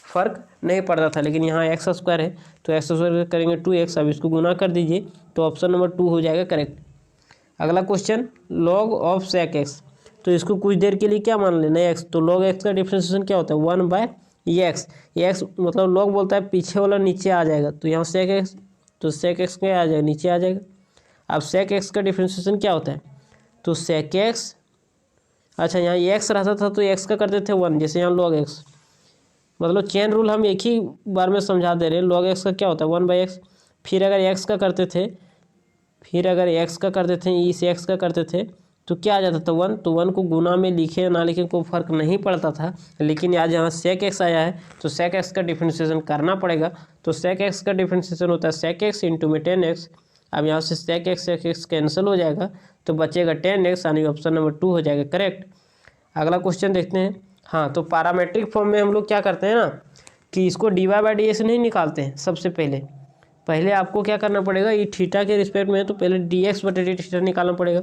फर्क नहीं पड़ता था। लेकिन यहाँ एक्स स्क्वायर है तो एक्स स्क्वायर करेंगे 2x। अब इसको गुना कर दीजिए तो ऑप्शन नंबर 2 हो जाएगा करेक्ट। अगला question, log of sec x, तो इसको कुछ देर के लिए क्या मान लेना है? एक्स, तो लॉग एक्स का डिफ्रेंशिएशन क्या होता है? 1/x। एक्स मतलब लॉग बोलता है पीछे वाला नीचे आ जाएगा, तो यहाँ सेक एक्स, तो सेक एक्स क्या आ जाएगा? नीचे आ जाएगा। अब सेक एक्स का डिफ्रेंशिएशन क्या होता है? तो सेक एक्स, अच्छा यहाँ एक्स रहता था तो एक्स का करते थे 1, जैसे यहाँ लॉग एक्स, मतलब चेन रूल हम एक ही बार में समझा दे रहे हैं। लॉग एक्स का क्या होता है? 1/x। फिर अगर एक्स का करते थे, इस एक्स का करते थे तो क्या आ जाता था? 1। तो 1 को गुना में लिखे ना लिखे कोई फर्क नहीं पड़ता था। लेकिन आज यहाँ सेक एक्स आया है तो सेक एक्स का डिफ्रेंशिएशन करना पड़ेगा। तो सेक एक्स का डिफ्रेंशिएशन होता है सेक एक्स इंटू में 10x। अब यहाँ से सेक एक्स कैंसिल हो जाएगा तो बचेगा 10x, यानी ऑप्शन नंबर 2 हो जाएगा करेक्ट। अगला क्वेश्चन देखते हैं। हाँ, तो पैरामेट्रिक फॉर्म में हम लोग क्या करते हैं ना कि इसको dy/dx नहीं निकालते हैं। सबसे पहले आपको क्या करना पड़ेगा, ये थीटा के रिस्पेक्ट में है तो पहले dx/d निकालना पड़ेगा,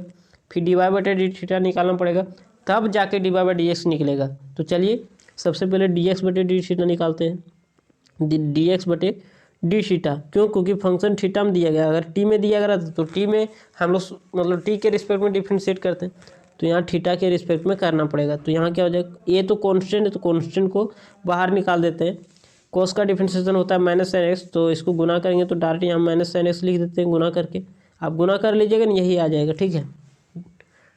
फिर dy/d निकालना पड़ेगा, तब जाके dy/dx निकलेगा। तो चलिए सबसे पहले dx/d निकालते हैं। dx/d, क्यों? क्योंकि फंक्शन थीटा में दिया गया, अगर टी में दिया गया था तो टी में हम लोग मतलब टी के रिस्पेक्ट में डिफ्रेंशिएट करते हैं, तो यहाँ थीटा के रिस्पेक्ट में करना पड़ेगा। तो यहाँ क्या हो जाएगा? ये तो कांस्टेंट है तो कांस्टेंट को बाहर निकाल देते हैं। कोस का डिफ्रेंशिएशन होता है -sin x, तो इसको गुना करेंगे तो डायरेक्ट यहाँ -sin x लिख देते हैं गुना करके। आप गुना कर लीजिएगा ना, यही आ जाएगा, ठीक है।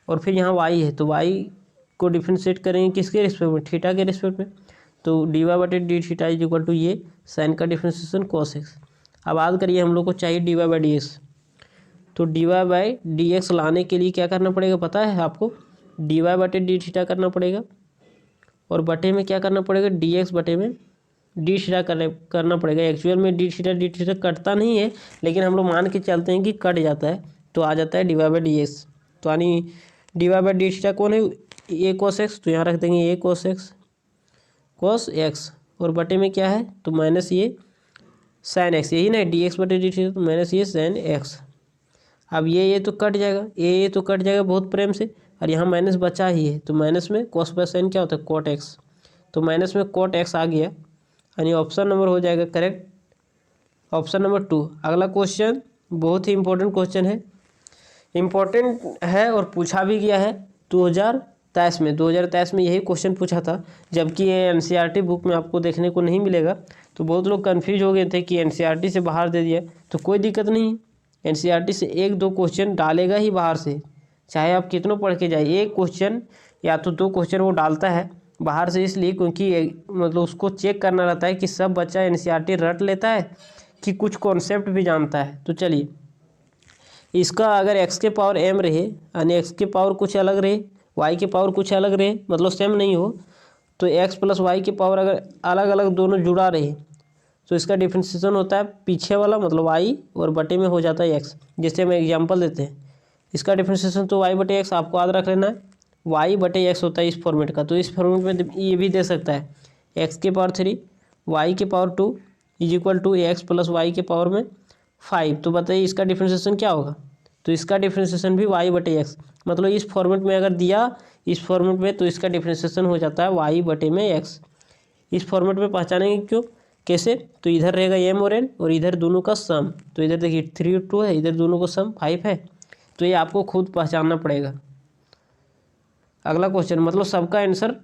और फिर यहाँ y है तो y को डिफ्रेंशिएट करेंगे किसके रिस्पेक्ट में? थीटा के रिस्पेक्ट में। तो dy/d theta is equal to ये साइन का डिफ्रेंशिएशन cos x। अब याद करिए हम लोग को चाहिए dy/dx, तो dy/dx लाने के लिए क्या करना पड़ेगा पता है आपको? dy/d थीटा करना पड़ेगा, और बटे में क्या करना पड़ेगा? dx बटे में d थीटा करना पड़ेगा। एक्चुअल में d थीटा कटता नहीं है, लेकिन हम लोग मान के चलते हैं कि कट जाता है, तो आ जाता है dy/dx। तो यानी dy/d थीटा कौन है? a cos x, तो यहाँ रख देंगे a cos x, और बटे में क्या है? तो माइनस ये साइन एक्स, यही ना dx/d थीटा, तो माइनस ये साइन एक्स। अब ये तो कट जाएगा, ये तो कट जाएगा बहुत प्रेम से, और यहाँ माइनस बचा ही है, तो माइनस में cos बाय साइन क्या होता है? cot x, तो माइनस में cot x आ गया, यानी ऑप्शन नंबर हो जाएगा करेक्ट, ऑप्शन नंबर 2। अगला क्वेश्चन बहुत ही इंपॉर्टेंट क्वेश्चन है, इम्पोर्टेंट है और पूछा भी गया है 2023 में यही क्वेश्चन पूछा था, जबकि ये एनसीईआरटी बुक में आपको देखने को नहीं मिलेगा। तो बहुत लोग कंफ्यूज हो गए थे कि एनसीईआरटी से बाहर दे दिया, तो कोई दिक्कत नहीं है, एनसीईआरटी से 1-2 क्वेश्चन डालेगा ही बाहर से, चाहे आप कितनों पढ़ के जाए, एक क्वेश्चन या तो 2 क्वेश्चन वो डालता है बाहर से, इसलिए क्योंकि मतलब उसको चेक करना रहता है कि सब बच्चा एनसीईआरटी रट लेता है कि कुछ कॉन्सेप्ट भी जानता है। तो चलिए, इसका अगर x के पावर m रहे, यानी x के पावर कुछ अलग रहे, y के पावर कुछ अलग रहे, मतलब सेम नहीं हो, तो x प्लस वाई के पावर अगर अलग अलग दोनों जुड़ा रहे, तो इसका डिफ्रेंशिएशन होता है पीछे वाला मतलब y, और बटे में हो जाता है x। जैसे हम एग्जांपल देते हैं, इसका डिफ्रेंशिएशन तो y/x आपको याद रख लेना है, y/x होता है इस फॉर्मेट का। तो इस फॉर्मेट में ये भी दे सकता है x के पावर 3 y के power 2 is equal to x plus y के पावर में 5। तो बताइए इसका डिफ्रेंशिएशन क्या होगा? तो इसका डिफ्रेंशिएशन भी y/x, मतलब इस फॉर्मेट में अगर दिया इस फॉर्मेट में, तो इसका डिफ्रेंशिएशन हो जाता है y/x। इस फॉर्मेट में पहचानेंगे क्यों, कैसे? तो इधर रहेगा m और n, और इधर दोनों का सम, तो इधर देखिए 3 और 2 है, इधर दोनों का सम 5 है, तो ये आपको खुद पहचानना पड़ेगा। अगला क्वेश्चन, मतलब सबका आंसर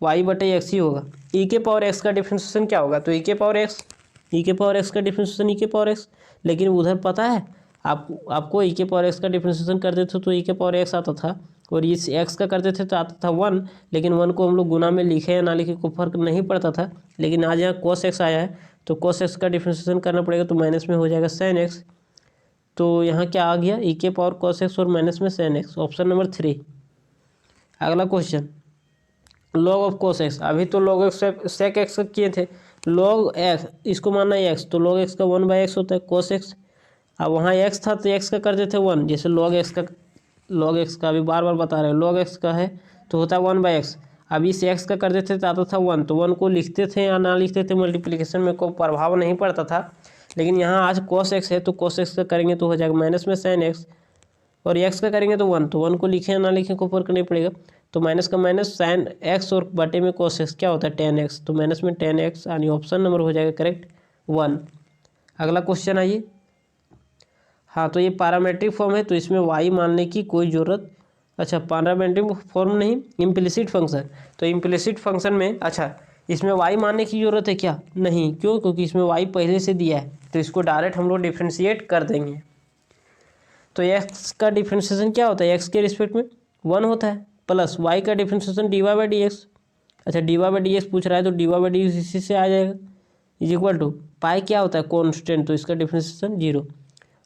y/x ही होगा। e के पावर x का डिफ्रेंशिएशन क्या होगा? तो e के पावर x का डिफ्रेंशिएशन e के पावर x, लेकिन उधर पता है आपको ई के पावर एक्स का डिफ्रेंशिएशन करते थे तो ई के पावर एक्स आता था, और इस एक्स का करते थे तो आता था 1, लेकिन 1 को हम लोग गुना में लिखे या ना लिखे को फर्क नहीं पड़ता था। लेकिन आज यहाँ cos x आया है तो cos x का डिफ्रेंशिएशन करना पड़ेगा, तो माइनस में हो जाएगा sin x। तो यहाँ क्या आ गया, ई के पावर cos x और माइनस में sin x, ऑप्शन नंबर 3। अगला question, log of cos x। अभी तो log x sec x किए थे, log x इसको मानना है x, तो log x का 1/x होता है cos x। अब वहाँ x था तो x का कर देते 1, जैसे log x का अभी बार बार बता रहे हैं, log x का है तो होता है 1/x। अब इस x का कर देते तो आता था 1, तो 1 को लिखते थे या ना लिखते थे मल्टीप्लिकेशन में कोई प्रभाव नहीं पड़ता था। लेकिन यहाँ आज cos x है तो cos x का करेंगे तो हो जाएगा माइनस में sin x, और x का करेंगे तो 1, तो 1 को लिखें या ना लिखें कोई फर्क नहीं पड़ेगा। तो माइनस का माइनस sin x और बटे में cos x क्या होता है tan x, तो माइनस में tan x, यानी ऑप्शन नंबर हो जाएगा करेक्ट 1। अगला क्वेश्चन आइए। हाँ, तो ये पैरामेट्रिक फॉर्म है तो इसमें y मानने की कोई ज़रूरत, अच्छा पैरामेट्रिक फॉर्म नहीं, इम्प्लिसिट फंक्शन। तो इम्प्लिसिट फंक्शन में अच्छा इसमें y मानने की ज़रूरत है क्या, नहीं, क्यों, क्योंकि इसमें y पहले से दिया है तो इसको डायरेक्ट हम लोग डिफ्रेंशिएट कर देंगे। तो x का डिफ्रेंशिएशन क्या होता है, x के रिस्पेक्ट में 1 होता है, प्लस y का डिफ्रेंशिएशन dy/dx। अच्छा dy/dx पूछ रहा है तो dy/dx इसी से आ जाएगा, इज इक्वल टू पाई क्या होता है कॉन्स्टेंट, तो इसका डिफ्रेंशिएशन 0।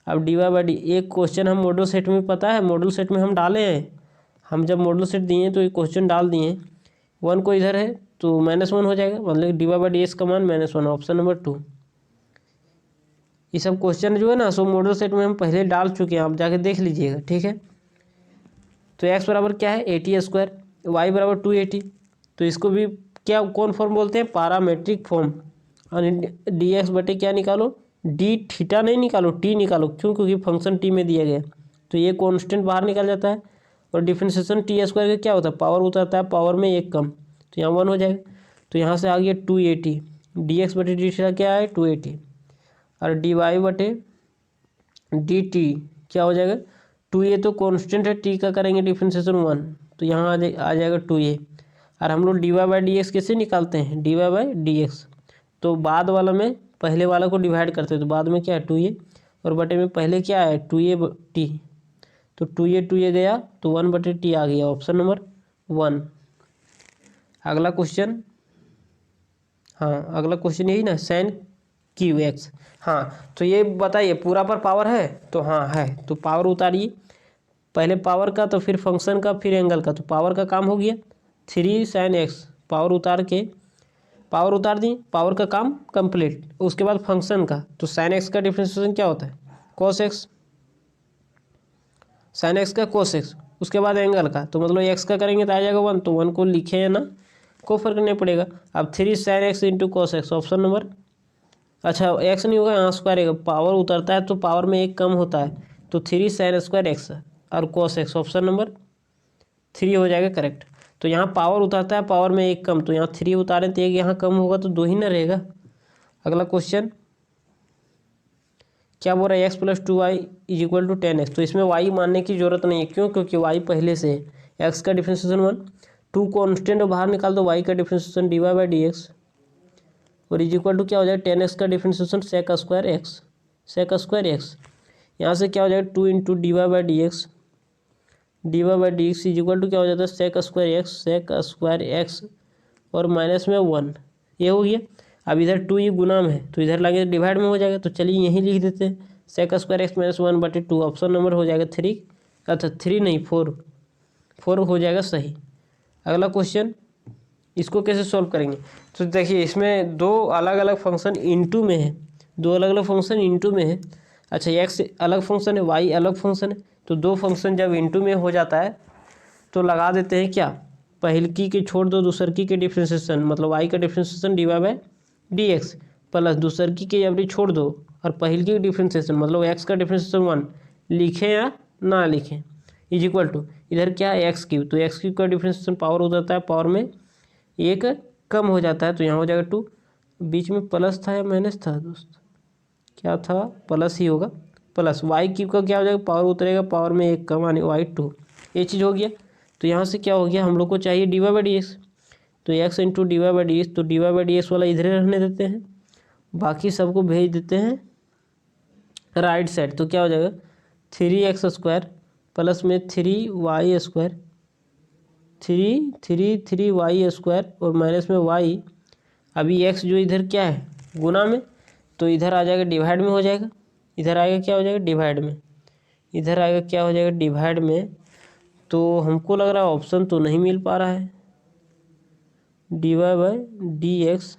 अब dy/d एक क्वेश्चन हम मॉडल सेट में, पता है मॉडल सेट में हम डाले हैं, हम जब मॉडल सेट दिए तो ये क्वेश्चन डाल दिए हैं। 1 को इधर है तो -1 हो जाएगा, मतलब dy/dx का मान -1, ऑप्शन नंबर 2। ये सब क्वेश्चन जो है ना सो मॉडल सेट में हम पहले डाल चुके हैं, आप जाके देख लीजिएगा, ठीक है। तो x बराबर क्या है 80², y बराबर 280, तो इसको भी क्या कौन फॉर्म बोलते हैं, पैरामेट्रिक फॉर्म। और dx बटे क्या निकालो, डी थीटा नहीं निकालो, टी निकालो, क्यों, क्योंकि फंक्शन टी में दिया गया है तो ये कॉन्स्टेंट बाहर निकल जाता है। और डिफ्रेंशिएशन टी स्क्वायर का क्या होता है, पावर उतरता है, पावर में 1 कम, तो यहाँ 1 हो जाएगा। तो यहाँ से आ गया 280, dx बटे डी थीटा क्या है 280, और dy बटे डी टी क्या हो जाएगा 2a, तो कांस्टेंट है, t का करेंगे डिफ्रेंशिएशन 1, तो यहाँ आ जाएगा 2a। और हम लोग dy/dx कैसे निकालते हैं, dy/dx, तो बाद वाला में पहले वाला को डिवाइड करते हैं, तो बाद में क्या है 2a, और बटे में पहले क्या है 2a/t, तो 2a गया तो 1/t आ गया, ऑप्शन नंबर 1। अगला क्वेश्चन, हाँ अगला क्वेश्चन यही ना, sin QX। हाँ तो ये बताइए पूरा पर पावर है, तो हाँ है, तो पावर उतारिए, पहले पावर का तो फिर फंक्शन का फिर एंगल का, तो पावर का काम हो गया 3 sin x, पावर उतार के पावर उतार दी, पावर का काम कंप्लीट। उसके बाद फंक्शन का, तो sin x का डिफ्रेंशिएशन क्या होता है cos x, sin x का cos x, उसके बाद एंगल का, तो मतलब x का करेंगे तो आ जाएगा 1, तो 1 को लिखे है ना, कोई फर्क नहीं पड़ेगा। अब 3 sin x into cos x, option number, अच्छा x नहीं होगा यहाँ स्क्वायर रहेगा, पावर उतरता है तो पावर में 1 कम होता है, तो 3 sin² x और cos x, ऑप्शन नंबर 3 हो जाएगा करेक्ट। तो यहाँ पावर उतरता है, पावर में 1 कम, तो यहाँ 3 उतारें तो 1 यहाँ कम होगा, तो 2 ही ना रहेगा। अगला क्वेश्चन क्या बोल रहा है, x + 2y = 10x, तो इसमें y मानने की जरूरत नहीं है, क्यों, क्योंकि y पहले से है, x का डिफ्रेंशिएशन 1, 2 कॉन्स्टेंट बाहर निकाल दो, y का डिफ्रेंशिएशन dy/dx, और इक्वल टू क्या हो जाएगा 10x का डिफ्रेंशिएशन sec² x, यहाँ से क्या हो जाएगा 2 × dy/dx, dy/dx इक्वल टू क्या हो जाता है sec² x और माइनस में 1, ये हो गया। अब इधर 2 ये गुना में है तो इधर लगे डिवाइड में हो जाएगा, तो चलिए यहीं लिख देते हैं sec² x - 1/2, ऑप्शन नंबर हो जाएगा 3, अच्छा 3 नहीं 4 हो जाएगा सही। अगला क्वेश्चन, इसको कैसे सॉल्व करेंगे, तो देखिए इसमें दो अलग अलग फंक्शन इनटू में है, दो अलग अलग फंक्शन इनटू में है। अच्छा x अलग फंक्शन है, y अलग फंक्शन है, तो दो फंक्शन जब इनटू में हो जाता है तो लगा देते हैं क्या, पहलकी के छोड़ दो दूसरकी के डिफ्रेंशिएशन, मतलब y का डिफ्रेंशिएशन dy/dx, प्लस दूसरकी के एवरी छोड़ दो और पहलकी के डिफ्रेंशिएशन, मतलब x का डिफ्रेंशिएशन 1 लिखें या ना लिखें, इज इक्वल टू इधर क्या है x3, तो x3 का डिफ्रेंशिएशन पावर हो जाता है, पावर में 1 कम हो जाता है, तो यहाँ हो जाएगा 2, बीच में प्लस था या माइनस था दोस्त, क्या था, प्लस ही होगा, प्लस y3 का क्या हो जाएगा, पावर उतरेगा, पावर में 1 कम, आने y2, ये चीज़ हो गया। तो यहाँ से क्या हो गया, हम लोग को चाहिए dy/dx, तो x × dy/dx, तो dy/dx वाला इधर रहने देते हैं, बाकी सबको भेज देते हैं राइट साइड, तो क्या हो जाएगा 3x² प्लस में 3y², 3y² और माइनस में y। अभी x जो इधर क्या है गुना में, तो इधर आ जाएगा डिवाइड में हो जाएगा, इधर आएगा क्या हो जाएगा डिवाइड में, इधर आएगा क्या हो जाएगा डिवाइड में। तो हमको लग रहा है ऑप्शन तो नहीं मिल पा रहा है। dy/dx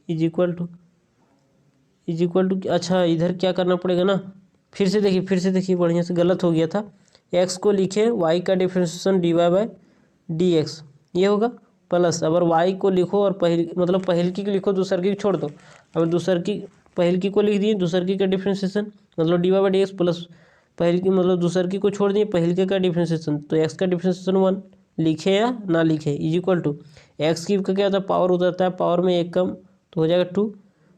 इज इक्वल टू अच्छा इधर क्या करना पड़ेगा ना, फिर से देखिए बढ़िया से, गलत हो गया था। x को लिखे y का डिफरेंशिएशन dy/dx ये होगा, प्लस अगर y को लिखो और पहल की लिखो दूसर की छोड़ दो, अगर दूसर की पहल की को लिख दिए दूसर की का डिफरेंशिएशन मतलब dy/dx प्लस पहल की मतलब दूसर की को छोड़ दिए पहल के का डिफरेंशिएशन, तो x का डिफरेंशिएशन 1 लिखे या ना लिखे इज इक्वल टू एक्स की का क्या होता है पावर उतरता है पावर में 1 कम तो हो जाएगा 2,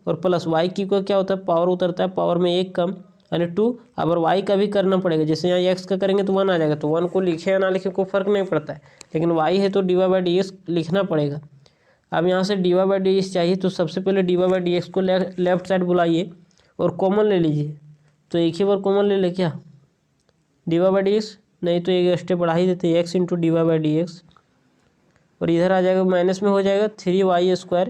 और प्लस वाई की का क्या होता है पावर उतरता है पावर में 1 कम यानी 2। अगर वाई का भी करना पड़ेगा, जैसे यहाँ एक्स का करेंगे तो 1 आ जाएगा, तो 1 को लिखे या ना लिखे कोई फर्क नहीं पड़ता है, लेकिन वाई है तो dy/dx लिखना पड़ेगा। अब यहाँ से dy/dx चाहिए तो सबसे पहले dy/dx को लेफ्ट साइड बुलाइए और कॉमन ले लीजिए, तो एक ही बार कॉमन ले ले क्या dy/dx, नहीं तो एक स्टेप बढ़ा ही देते x इंटू dy/dx, और इधर आ जाएगा माइनस में हो जाएगा 3y²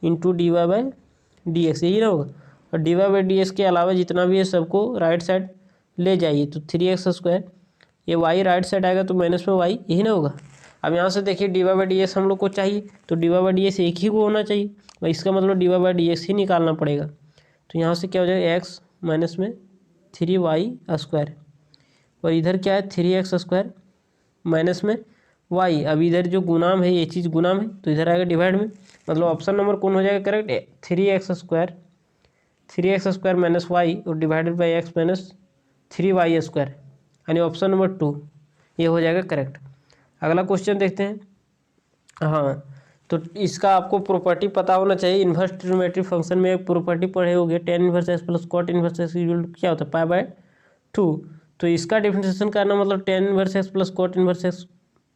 इंटू dy/dx यही ना होगा, और dy/dx के अलावा जितना भी है सबको राइट साइड ले जाइए, तो 3x² ये y राइट साइड आएगा तो माइनस में y यही ना होगा। अब यहाँ से देखिए dy/dx हम लोग को चाहिए तो dy/dx एक ही को होना चाहिए, और इसका मतलब dy/dx ही निकालना पड़ेगा, तो यहाँ से क्या हो जाएगा x माइनस में 3y² और इधर क्या है 3x² माइनस में y। अब इधर जो गुणाम है ये चीज़ गुणाम है तो इधर आएगा डिवाइड में, मतलब ऑप्शन नंबर कौन हो जाएगा करेक्ट 3x² माइनस y और divided by x minus 3y² यानी ऑप्शन नंबर 2 ये हो जाएगा करेक्ट। अगला क्वेश्चन देखते हैं। हाँ तो इसका आपको प्रॉपर्टी पता होना चाहिए, इन्वर्स ट्रिग्नोमेट्रिक फंक्शन में एक प्रॉपर्टी पढ़े होंगे tan inverse x plus cot inverse x क्या होता है π/2, तो इसका डिफरेंशिएशन करना मतलब tan inverse x plus cot inverse x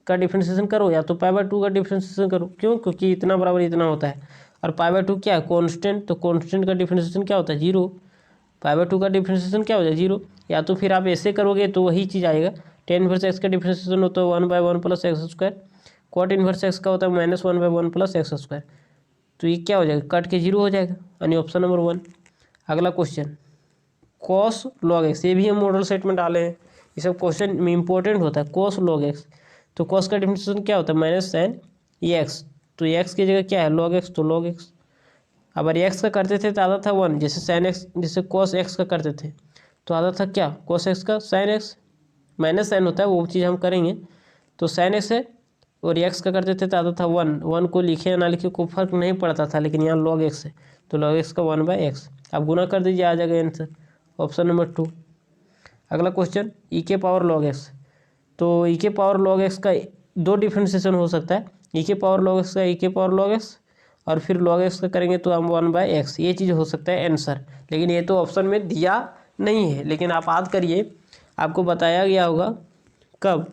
का डिफरेंशिएशन करो या तो π/2 का डिफरेंशिएशन करो, क्यों क्योंकि इतना बराबर इतना होता है, और π/2 क्या है कांस्टेंट, तो कांस्टेंट का डिफरेंशिएशन क्या होता है 0, π/2 का डिफरेंशिएशन क्या हो जाए 0, या तो फिर आप ऐसे करोगे तो वही चीज़ आएगा tan इनवर्स x का डिफरेंशिएशन होता है 1/1 plus x², cot inverse x का होता है -1/1 प्लस x², तो ये क्या हो जाएगा कट के 0 हो जाएगा यानी ऑप्शन नंबर 1। अगला क्वेश्चन cos log x, ये भी हम मॉडल सेट में डाले हैं, ये सब क्वेश्चन में इंपॉर्टेंट होता है cos log x, तो cos का डिफरेंशिएशन क्या होता है -sin x, तो x की जगह क्या है log x, तो log x। अगर x का करते थे तो आता था 1, जैसे sin x जैसे cos x का करते थे तो आता था क्या cos x का sin x माइनस साइन होता है वो चीज़ हम करेंगे, तो sin x है और x का करते थे तो आता था 1 को लिखे या ना लिखे कोई फर्क नहीं पड़ता था, लेकिन यहाँ log x है तो log x का 1/x आप गुना कर दीजिए आ जाएगा आंसर ऑप्शन नंबर 2। अगला क्वेश्चन e के पावर log x, तो e के पावर log x का दो डिफरेंशिएशन हो सकता है, e के पावर log x का e के पावर log x और फिर log x का करेंगे तो हम 1/x ये चीज़ हो सकता है आंसर, लेकिन ये तो ऑप्शन में दिया नहीं है, लेकिन आप याद करिए आपको बताया गया होगा कब,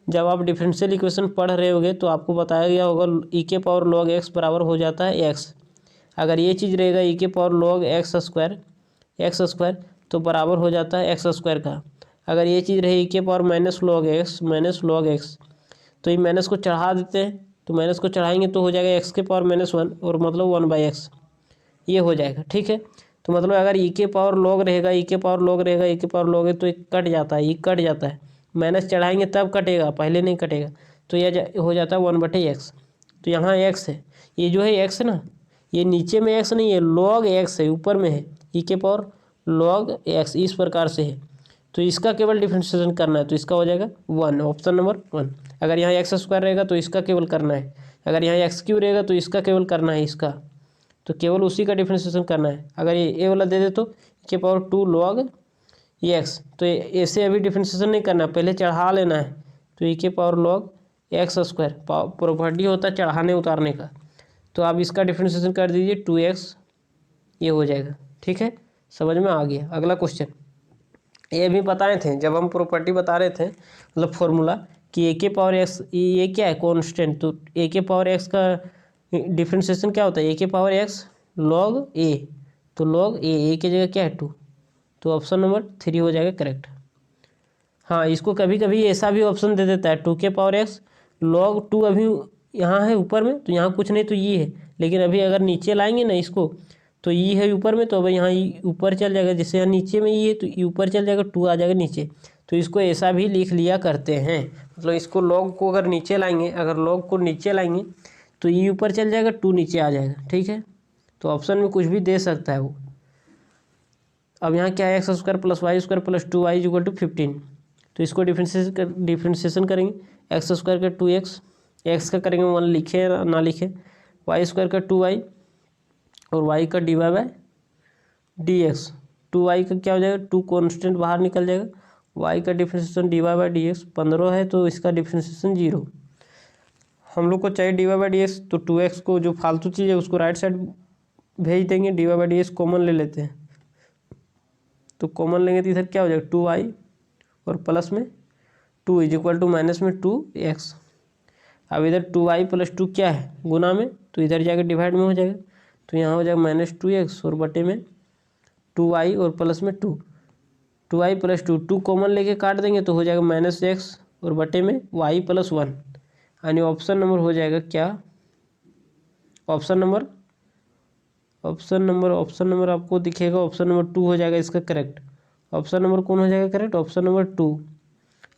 जब आप डिफरेंशियल इक्वेशन पढ़ रहे होगे तो आपको बताया गया होगा e के पावर log x बराबर हो जाता है x, अगर ये चीज़ रहेगा e के पावर log x² तो बराबर हो जाता है x² का, अगर ये चीज़ रही e के पावर -log x तो ये माइनस को चढ़ा देते हैं, तो माइनस को चढ़ाएंगे तो हो जाएगा x के पावर -1 और मतलब 1/x ये हो जाएगा, ठीक है। तो मतलब अगर e के पावर log रहेगा e के पावर log है तो ये कट जाता है, ये कट जाता है, माइनस चढ़ाएंगे तब कटेगा पहले नहीं कटेगा, तो यह हो जाता है 1/x, तो यहाँ x है, ये जो है x है ना ये नीचे में x नहीं है log x है ऊपर में है e के पावर log x इस प्रकार से है, तो इसका केवल डिफरेंशिएशन करना है तो इसका हो जाएगा 1 ऑप्शन नंबर 1। अगर यहाँ x² रहेगा तो इसका केवल करना है, अगर यहाँ x³ रहेगा तो इसका केवल करना है इसका, तो केवल उसी का डिफरेंशिएशन करना है। अगर ये वाला दे दे तो e के पावर 2 log x, तो ऐसे अभी डिफरेंशिएशन नहीं करना है पहले चढ़ा लेना है, तो e के पावर log x² प्रॉपर्टी होता है चढ़ाने उतारने का, तो आप इसका डिफरेंशिएशन कर दीजिए 2x ये हो जाएगा, ठीक है समझ में आ गया। अगला क्वेश्चन ये भी बताए थे जब हम प्रॉपर्टी बता रहे थे मतलब फॉर्मूला कि ए के पावर एक्स ये क्या है कांस्टेंट, तो ए के पावर एक्स का डिफरेंशिएशन क्या होता है ए के पावर एक्स log a, तो log a की जगह क्या है 2, तो ऑप्शन नंबर 3 हो जाएगा करेक्ट। हाँ, इसको कभी कभी ऐसा भी ऑप्शन दे देता है 2 के पावर x log 2 अभी यहाँ है ऊपर में, तो यहाँ कुछ नहीं तो ये है, लेकिन अभी अगर नीचे लाएंगे ना इसको तो ये है ऊपर में, तो अब यहाँ ऊपर चल जाएगा, जैसे यहाँ नीचे में ये है तो ये ऊपर चल जाएगा, 2 आ जाएगा नीचे। तो इसको ऐसा भी लिख लिया करते हैं, मतलब इसको log को अगर नीचे लाएंगे, अगर log को नीचे लाएंगे तो ये ऊपर चल जाएगा, 2 नीचे आ जाएगा। ठीक है, तो ऑप्शन में कुछ भी दे सकता है वो। अब यहाँ क्या है, x square plus y square plus 2y equal to 15। तो इसको डिफ्रेंशिएशन करेंगे, एक्स स्क्वायर का 2x, एक्स का करेंगे 1 लिखे ना लिखे, वाई स्क्वायर का 2y और y का dy/dx। 2y का क्या हो जाएगा, 2 कॉन्स्टेंट बाहर निकल जाएगा, y का डिफ्रेंशिएशन dy/dx 15 है तो इसका डिफ्रेंशिएशन 0। हम लोग को चाहिए dy/dx, तो 2x को जो फालतू चीज़ है उसको राइट साइड भेज देंगे, dy/dx कॉमन ले लेते हैं, तो कॉमन लेंगे तो इधर क्या हो जाएगा 2y और प्लस में 2 इज इक्वल टू माइनस में 2x। अब इधर 2y प्लस 2 क्या है गुना में, तो इधर जाकर डिवाइड में हो जाएगा, तो यहाँ हो जाएगा -2x और बटे में 2y और प्लस में 2y प्लस 2 कॉमन लेके काट देंगे तो हो जाएगा -x और बटे में y प्लस 1, यानी ऑप्शन नंबर हो जाएगा क्या, ऑप्शन नंबर आपको दिखेगा, ऑप्शन नंबर 2 हो जाएगा इसका करेक्ट। ऑप्शन नंबर कौन हो जाएगा करेक्ट, ऑप्शन नंबर 2।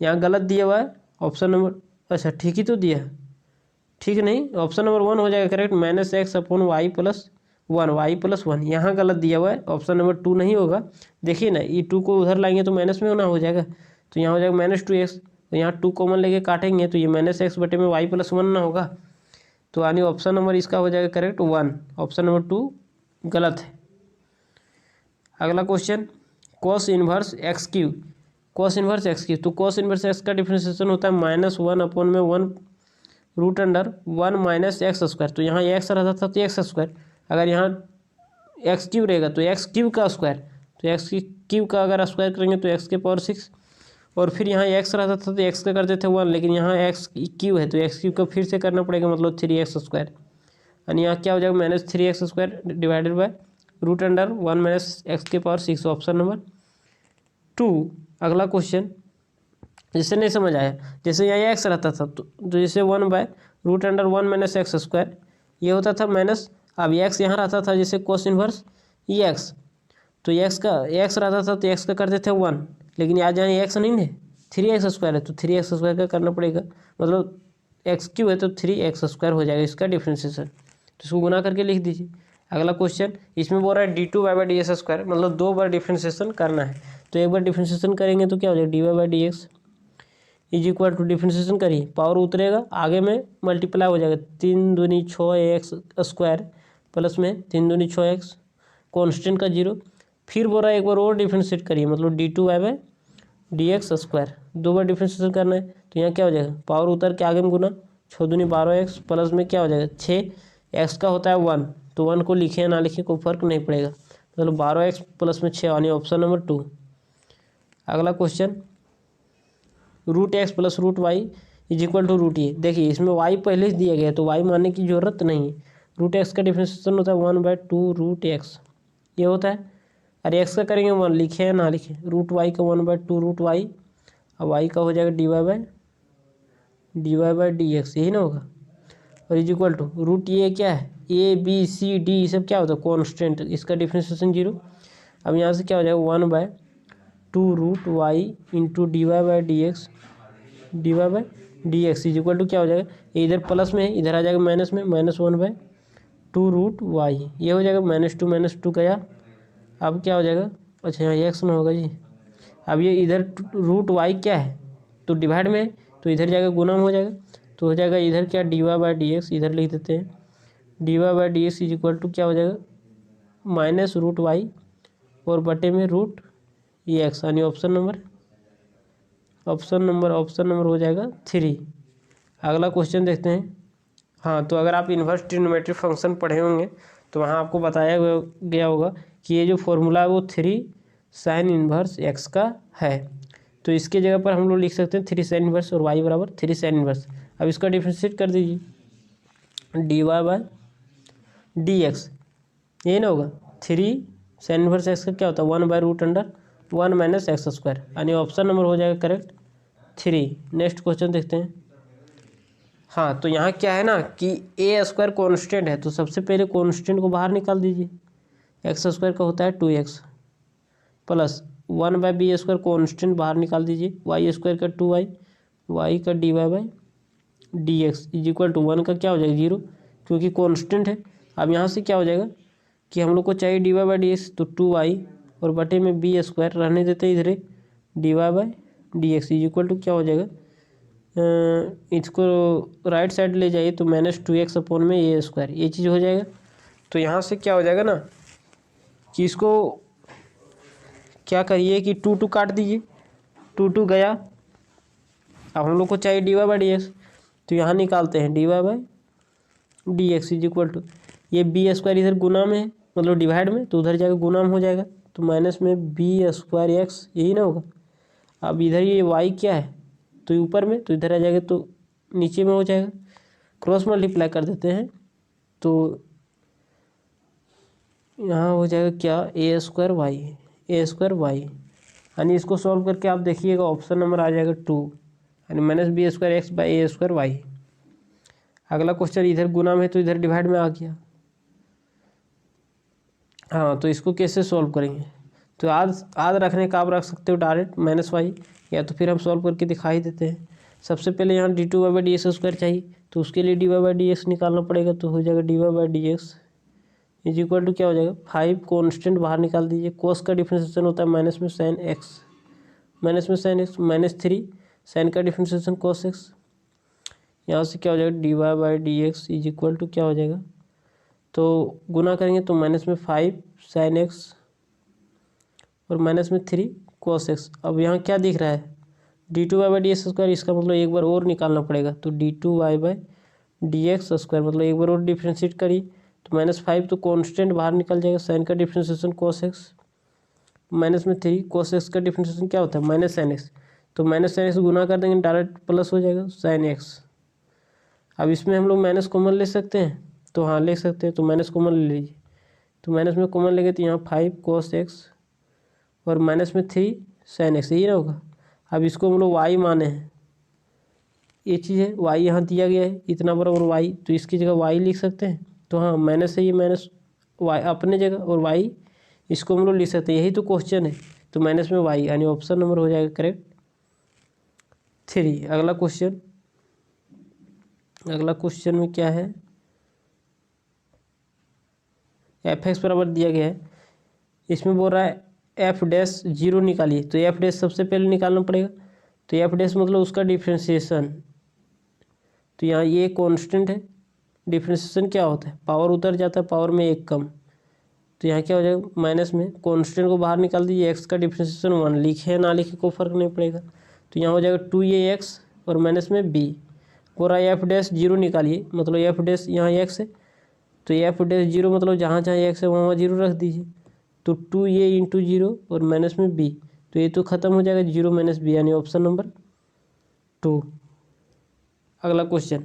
यहाँ गलत दिया हुआ है ऑप्शन नंबर, अच्छा ठीक ही तो दिया है, ठीक नहीं, ऑप्शन नंबर 1 हो जाएगा करेक्ट, -x/y+1 यहाँ गलत दिया हुआ है, ऑप्शन नंबर 2 नहीं होगा। देखिए ना, ये 2 को उधर लाएंगे तो माइनस में होना हो जाएगा, तो यहाँ हो जाएगा -2x, तो यहाँ 2 कॉमन लेके काटेंगे तो ये -x बटे में y+1 ना होगा, तो यानी ऑप्शन नंबर इसका हो जाएगा करेक्ट 1, ऑप्शन नंबर 2 गलत है। अगला question, cos inverse x Q, cos inverse x Q, तो cos इनवर्स एक्स का डिफरेंशिएशन होता है -1/1 तो यहाँ x रहता था तो x², अगर यहाँ एक्स क्यू रहेगा तो एक्स क्यू का स्क्वायर, तो एक्स क्यू का अगर स्क्वायर करेंगे तो x⁴, और फिर यहाँ x रहता था तो x का करते थे 1, लेकिन यहाँ एक्स क्यू है तो एक्स क्यू का फिर से करना पड़ेगा, मतलब 3x², यानी यहाँ क्या हो जाएगा -3x² divided by √1 - x⁴, option number 2। अगला क्वेश्चन, जिससे नहीं समझ आया, जैसे यहाँ x रहता था तो जैसे 1/√1 - x² ये होता था माइनस, अब x यहाँ रहता था जैसे cos इनवर्स ये x, तो x रहता था तो x का करते थे 1, लेकिन आज यहाँ x नहीं है 3x² है तो 3x² का करना पड़ेगा, मतलब एक्स क्यू है तो 3x² हो जाएगा इसका डिफ्रेंशिएशन, तो इसको गुना करके लिख दीजिए। अगला क्वेश्चन, इसमें बोल रहा है d2y/ds², मतलब 2 बार डिफ्रेंशिएशन करना है, तो एक बार डिफ्रेंशिएशन करेंगे तो क्या हो जाएगा dy/dx is equal to, differentiation करिए पावर उतरेगा आगे में मल्टीप्लाई हो जाएगा, 3 दूनी 6x² प्लस में 3 दूनी 6x कॉन्स्टेंट का 0, फिर बोल रहा है एक बार और डिफ्रेंशिएट करिए, मतलब d2y/dx², 2 बार डिफ्रेंशिएशन करना है, तो यहाँ क्या हो जाएगा पावर उतर के आगे में गुना, 6 दूनी 12x प्लस में क्या हो जाएगा 6x का होता है 1, तो 1 को लिखे या ना लिखे कोई फर्क नहीं पड़ेगा, मतलब 12x प्लस में 6, यानी ऑप्शन नंबर 2। अगला question, √x plus √y is equal to √a, देखिए इसमें y पहले से दिया गया है तो y मानने की जरूरत नहीं है, √x का डिफ्रेंशिएशन होता है 1/2 √x, ये होता है, अरे x का करेंगे 1 लिखे या ना लिखे, √y का 1/2 √y, अब y का हो जाएगा dy/dx, यही ना होगा, और इज इक्वल टू √a क्या है a b c d ये सब क्या होता है कॉन्स्टेंट, इसका डिफ्रेंशिएशन 0, अब यहाँ से क्या हो जाएगा 1/2 √y into dy/dx is equal to क्या हो जाएगा, ये इधर प्लस में है इधर आ जाएगा माइनस में, -1/2 √y, ये हो जाएगा -2 गया, अब क्या हो जाएगा, अच्छा यहाँ x में होगा जी, अब ये इधर √y क्या है तो डिवाइड में है तो इधर जाएगा गुना में हो जाएगा, तो हो जाएगा इधर क्या dy/dx, इधर लिख देते हैं dy/dx इज इक्वल टू क्या हो जाएगा -√y और बटे में √x, यानी ऑप्शन नंबर हो जाएगा 3। अगला क्वेश्चन देखते हैं। हाँ, तो अगर आप इन्वर्स ट्रिग्नोमेट्रिक फंक्शन पढ़े होंगे तो वहाँ आपको बताया गया होगा कि ये जो फॉर्मूला है वो 3 sin इनवर्स x का है, तो इसके जगह पर हम लोग लिख सकते हैं 3 sin इनवर्स और y बराबर 3 sin इनवर्स। अब इसका डिफ्रेंशिएट कर दीजिए, dy/dx, ये ना होगा 3 sin इनवर्स x का क्या होता है 1/√1 1 माइनस एक्स स्क्वायर, यानी ऑप्शन नंबर हो जाएगा करेक्ट 3। नेक्स्ट क्वेश्चन देखते हैं। हाँ, तो यहाँ क्या है ना कि ए स्क्वायर कॉन्स्टेंट है, तो सबसे पहले कॉन्स्टेंट को बाहर निकाल दीजिए। एक्स स्क्वायर का होता है 2x plus 1/b square constant बाहर निकाल दीजिए। वाई स्क्वायर का 2y, वाई का dy/dx इज इक्वल टू 1 का क्या हो जाएगा 0, क्योंकि कॉन्स्टेंट है। अब यहाँ से क्या हो जाएगा कि हम लोग को चाहिए dy/dx, तो 2y और बटे में b स्क्वायर रहने देते हैं इधर, dy/dx इज इक्वल टू क्या हो जाएगा, इसको राइट साइड ले जाइए तो -2x अपॉन में ए स्क्वायर, ये चीज़ हो जाएगा। तो यहाँ से क्या हो जाएगा ना कि इसको क्या करिए कि 2 काट दीजिए, 2 गया। अब हम लोग को चाहिए dy/dx, तो यहाँ निकालते हैं dy/dx इज इक्वल टू ये बी स्क्वायर इधर गुना में है, मतलब डिवाइड में, तो उधर जाकर गुना में हो जाएगा, तो माइनस में बी स्क्वायर एक्स, यही ना होगा। अब इधर ये वाई क्या है तो ऊपर में, तो इधर आ जाएगा तो नीचे में हो जाएगा। क्रॉस मल्टीप्लाई कर देते हैं तो यहाँ हो जाएगा क्या ए स्क्वायर वाई, यानी इसको सॉल्व करके आप देखिएगा ऑप्शन नंबर आ जाएगा 2, यानी -b²x/a²y। अगला क्वेश्चन इधर गुना में है तो इधर डिवाइड में आ गया। हाँ, तो इसको कैसे सॉल्व करेंगे, तो आज रखने का आप रख सकते हो डायरेक्ट -y, या तो फिर हम सॉल्व करके दिखा ही देते हैं। सबसे पहले यहाँ d2/dx² चाहिए, तो उसके लिए dy/dx निकालना पड़ेगा, तो हो जाएगा dy/dx इज इक्वल टू क्या हो जाएगा 5, कॉन्स्टेंट बाहर निकाल दीजिए। कोस का डिफ्रेंसिएशन होता है माइनस में sin x, -3 साइन का डिफ्रेंसिएशन cos x। यहाँ से क्या हो जाएगा dy/dx इज इक्वल टू क्या हो जाएगा, तो गुना करेंगे तो -5 sin x और -3 cos x। अब यहाँ क्या दिख रहा है d2y/dx², इसका मतलब एक बार और निकालना पड़ेगा, तो d2y/dx² मतलब एक बार और डिफ्रेंशिएट करिए, तो -5 तो कॉन्स्टेंट बाहर निकल जाएगा, साइन का differentiation cos x, -3 cos x का डिफ्रेंशिएशन क्या होता है -sin x, तो -sin x गुना कर देंगे डायरेक्ट प्लस हो जाएगा sin x। अब इसमें हम लोग माइनस कॉमन ले सकते हैं, तो हाँ ले सकते हैं, तो माइनस कॉमन ले लीजिए, तो माइनस में कॉमन लेंगे तो यहाँ 5 cos x और -3 sin x, यही ना होगा। अब इसको हम लोग y माने हैं, ये चीज़ है, y यहाँ दिया गया है इतना बराबर y, तो इसकी जगह y लिख सकते हैं, तो हाँ माइनस है, ये माइनस y अपने जगह और y इसको हम लोग लिख सकते हैं, यही तो क्वेश्चन है, तो माइनस में y, यानी ऑप्शन नंबर हो जाएगा करेक्ट 3। अगला क्वेश्चन में क्या है, f(x) बराबर दिया गया है, इसमें बोल रहा है f'(0) निकालिए, तो f' सबसे पहले निकालना पड़ेगा, तो f' मतलब उसका डिफ्रेंशिएशन, तो यहाँ ये कांस्टेंट है, डिफ्रेंशिएशन क्या होता है पावर उतर जाता है, पावर में 1 कम, तो यहाँ क्या हो जाएगा माइनस में कांस्टेंट को बाहर निकाल दीजिए, x का डिफ्रेंशिएशन 1, लिखे ना लिखे कोई फर्क नहीं पड़ेगा, तो यहाँ हो जाएगा 2ax और माइनस में b। पूरा f'(0) निकालिए, मतलब f' यहाँ x है, तो f'(0) मतलब जहाँ जहाँ x है वहाँ वहाँ 0 रख दीजिए, तो 2a × 0 और माइनस में b, तो ये तो खत्म हो जाएगा 0 - b, यानी ऑप्शन नंबर 2। अगला क्वेश्चन,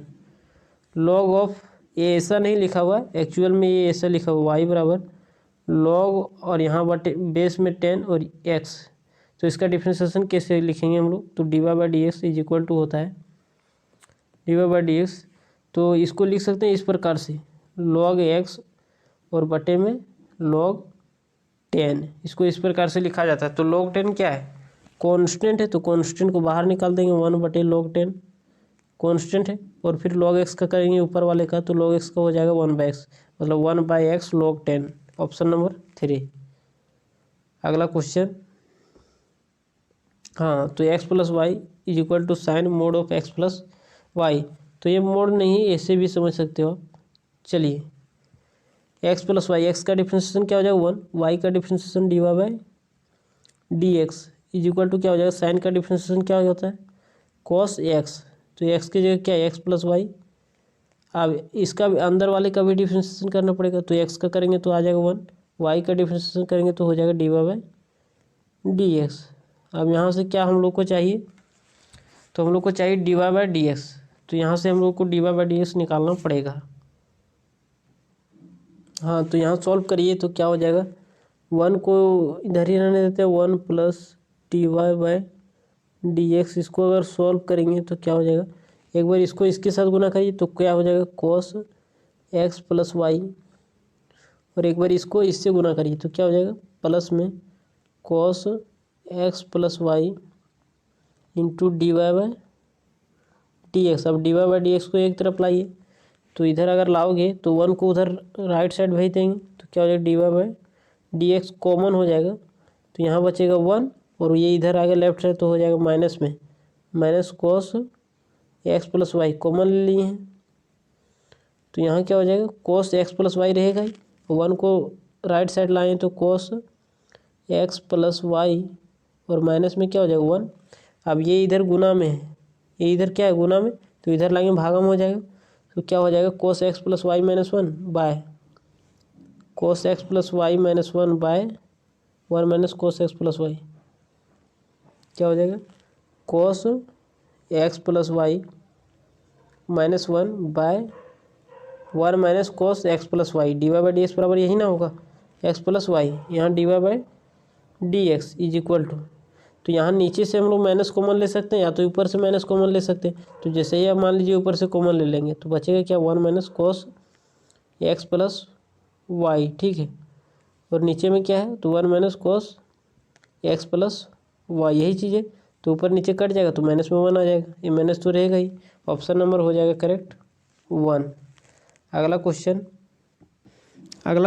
लॉग ऑफ ये ऐसा नहीं लिखा हुआ, एक्चुअल में ये ऐसा लिखा हुआ y बराबर लॉग और यहाँ बटे बेस में 10 और x, तो इसका डिफ्रेंशिएशन कैसे लिखेंगे हम लोग, तो dy/dx इज इक्वल टू होता है dy/dx, तो इसको लिख सकते हैं इस प्रकार से log x और बटे में log 10, इसको इस प्रकार से लिखा जाता है। तो log 10 क्या है कांस्टेंट है, तो कांस्टेंट को बाहर निकाल देंगे 1/log 10 कांस्टेंट है, और फिर log x का करेंगे ऊपर वाले का, तो log x का हो जाएगा 1/x, मतलब 1/x log 10, ऑप्शन नंबर 3। अगला क्वेश्चन, हाँ, तो x + y is equal to sine mod of x + y, तो ये मोड नहीं ऐसे भी समझ सकते हो आप। चलिए x + y, x का डिफ्रेंशिएशन क्या हो जाएगा 1, y का differentiation dy/dx is equal to क्या हो जाएगा, साइन का डिफ्रेंशिएशन क्या होता है cos x, तो x की जगह क्या है x + y। अब इसका अंदर वाले का भी डिफ्रेंशिएशन करना पड़ेगा, तो x का करेंगे तो आ जाएगा 1, y का डिफ्रेंशिएशन करेंगे तो हो जाएगा dy/dx। अब यहाँ से क्या हम लोग को चाहिए, तो हम लोग को चाहिए dy/dx, तो यहाँ से हम लोग को dy/dx निकालना पड़ेगा। हाँ, तो यहाँ सॉल्व करिए तो क्या हो जाएगा वन को इधर ही रहने देते हैं, 1 प्लस dy/dx। इसको अगर सॉल्व करेंगे तो क्या हो जाएगा, एक बार इसको इसके साथ गुना करिए तो क्या हो जाएगा cos x प्लस वाई, और एक बार इसको इससे गुना करिए तो क्या हो जाएगा प्लस में cos x plus y into dy/dx। अब dy/dx को एक तरफ लाइए तो इधर अगर लाओगे तो 1 को उधर राइट साइड भेज देंगे तो क्या हो जाएगा dy/dx कॉमन हो जाएगा, तो यहाँ बचेगा 1 और ये इधर आगे लेफ्ट साइड तो हो जाएगा माइनस में minus cos x plus y common ले लिए हैं, तो यहाँ क्या हो जाएगा cos x प्लस वाई रहेगा ही, 1 को राइट साइड लाएँ तो cos x प्लस वाई और माइनस में क्या हो जाएगा 1। अब ये इधर गुना में है, ये इधर क्या है गुना में, तो इधर लाएंगे भागा में हो जाएगा, तो क्या हो जाएगा cos x plus y minus 1 by cos x plus y minus 1 by 1 minus cos x plus y, क्या हो जाएगा cos x plus y minus 1 by 1 minus cos x plus y. dy/dx बराबर यही ना होगा x प्लस वाई, यहाँ dy/dx इज इक्वल टू, तो यहाँ नीचे से हम लोग माइनस कॉमन ले सकते हैं या तो ऊपर से माइनस कॉमन ले सकते हैं, तो जैसे ही आप मान लीजिए ऊपर से कॉमन ले लेंगे तो बचेगा क्या 1 minus cos x plus y, ठीक है, और नीचे में क्या है तो 1 minus cos x plus y, यही चीज़ है, तो ऊपर नीचे कट जाएगा तो माइनस में 1 आ जाएगा, ये माइनस तो रहेगा ही, ऑप्शन नंबर हो जाएगा करेक्ट 1। अगला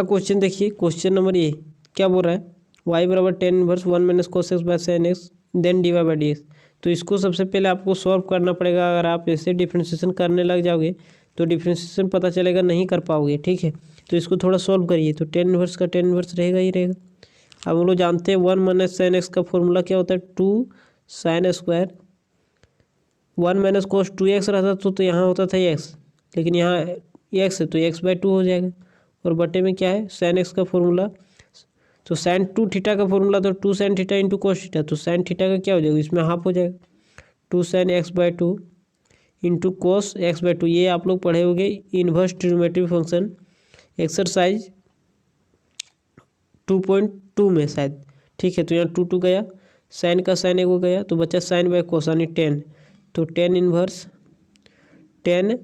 क्वेश्चन देखिए, क्वेश्चन नंबर ए क्या बोल रहा है, y बराबर tan inverse 1 minus cos x by sin x then dy/dx। तो इसको सबसे पहले आपको सॉल्व करना पड़ेगा, अगर आप ऐसे डिफ्रेंशिएशन करने लग जाओगे तो डिफ्रेंशिएशन पता चलेगा नहीं कर पाओगे, ठीक है, तो इसको थोड़ा सॉल्व करिए, तो tan इनवर्स का tan इनवर्स रहेगा ही रहेगा। अब हम लोग जानते हैं 1 माइनस sin x का फॉर्मूला क्या होता है 2 sin square, 1 minus cos 2x रहता तो यहाँ होता था x, लेकिन यहाँ x है तो x/2 हो जाएगा, और बटे में क्या है sin x का फॉर्मूला, तो sin 2 थीटा का फॉर्मूला तो 2 sin theta into cos theta, तो sin थीटा का क्या हो जाएगा इसमें हाफ हो जाएगा 2 sin x/2 into cos x/2। ये आप लोग पढ़े होंगे इन्वर्स ट्रिग्नोमेट्री फंक्शन एक्सरसाइज 2.2 में शायद, ठीक है, तो यहाँ 2 गया, साइन का साइन एक हो गया तो बचा साइन बाय कोस यानी 10, तो 10 इनवर्स 10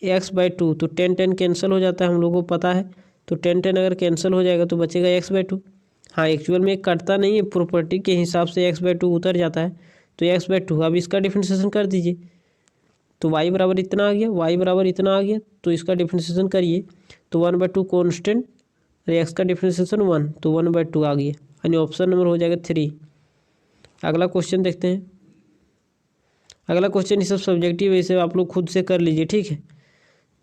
x/2, तो 10 कैंसिल हो जाता है हम लोगों को पता है, तो 10 अगर कैंसिल हो जाएगा तो बचेगा x/2। हाँ एक्चुअल में कटता नहीं है, प्रॉपर्टी के हिसाब से x/2 उतर जाता है, तो x/2। अब इसका डिफरेंशिएशन कर दीजिए, तो y बराबर इतना आ गया, y बराबर इतना आ गया, तो इसका डिफरेंशिएशन करिए तो 1/2 कॉन्स्टेंट, x का डिफरेंशिएशन 1, तो 1/2 आ गया, यानी ऑप्शन नंबर हो जाएगा 3। अगला क्वेश्चन देखते हैं। अगला क्वेश्चन ये सब सब्जेक्टिव है, इसे आप लोग खुद से कर लीजिए, ठीक है,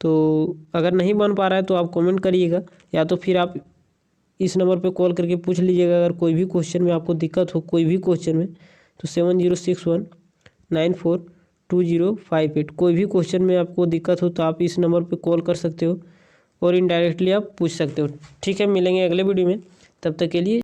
तो अगर नहीं बन पा रहा है तो आप कमेंट करिएगा, या तो फिर आप इस नंबर पे कॉल करके पूछ लीजिएगा, अगर कोई भी क्वेश्चन में आपको दिक्कत हो कोई भी क्वेश्चन में, तो 7061942058, कोई भी क्वेश्चन में आपको दिक्कत हो तो आप इस नंबर पे कॉल कर सकते हो और इनडायरेक्टली आप पूछ सकते हो, ठीक है। मिलेंगे अगले वीडियो में, तब तक के लिए।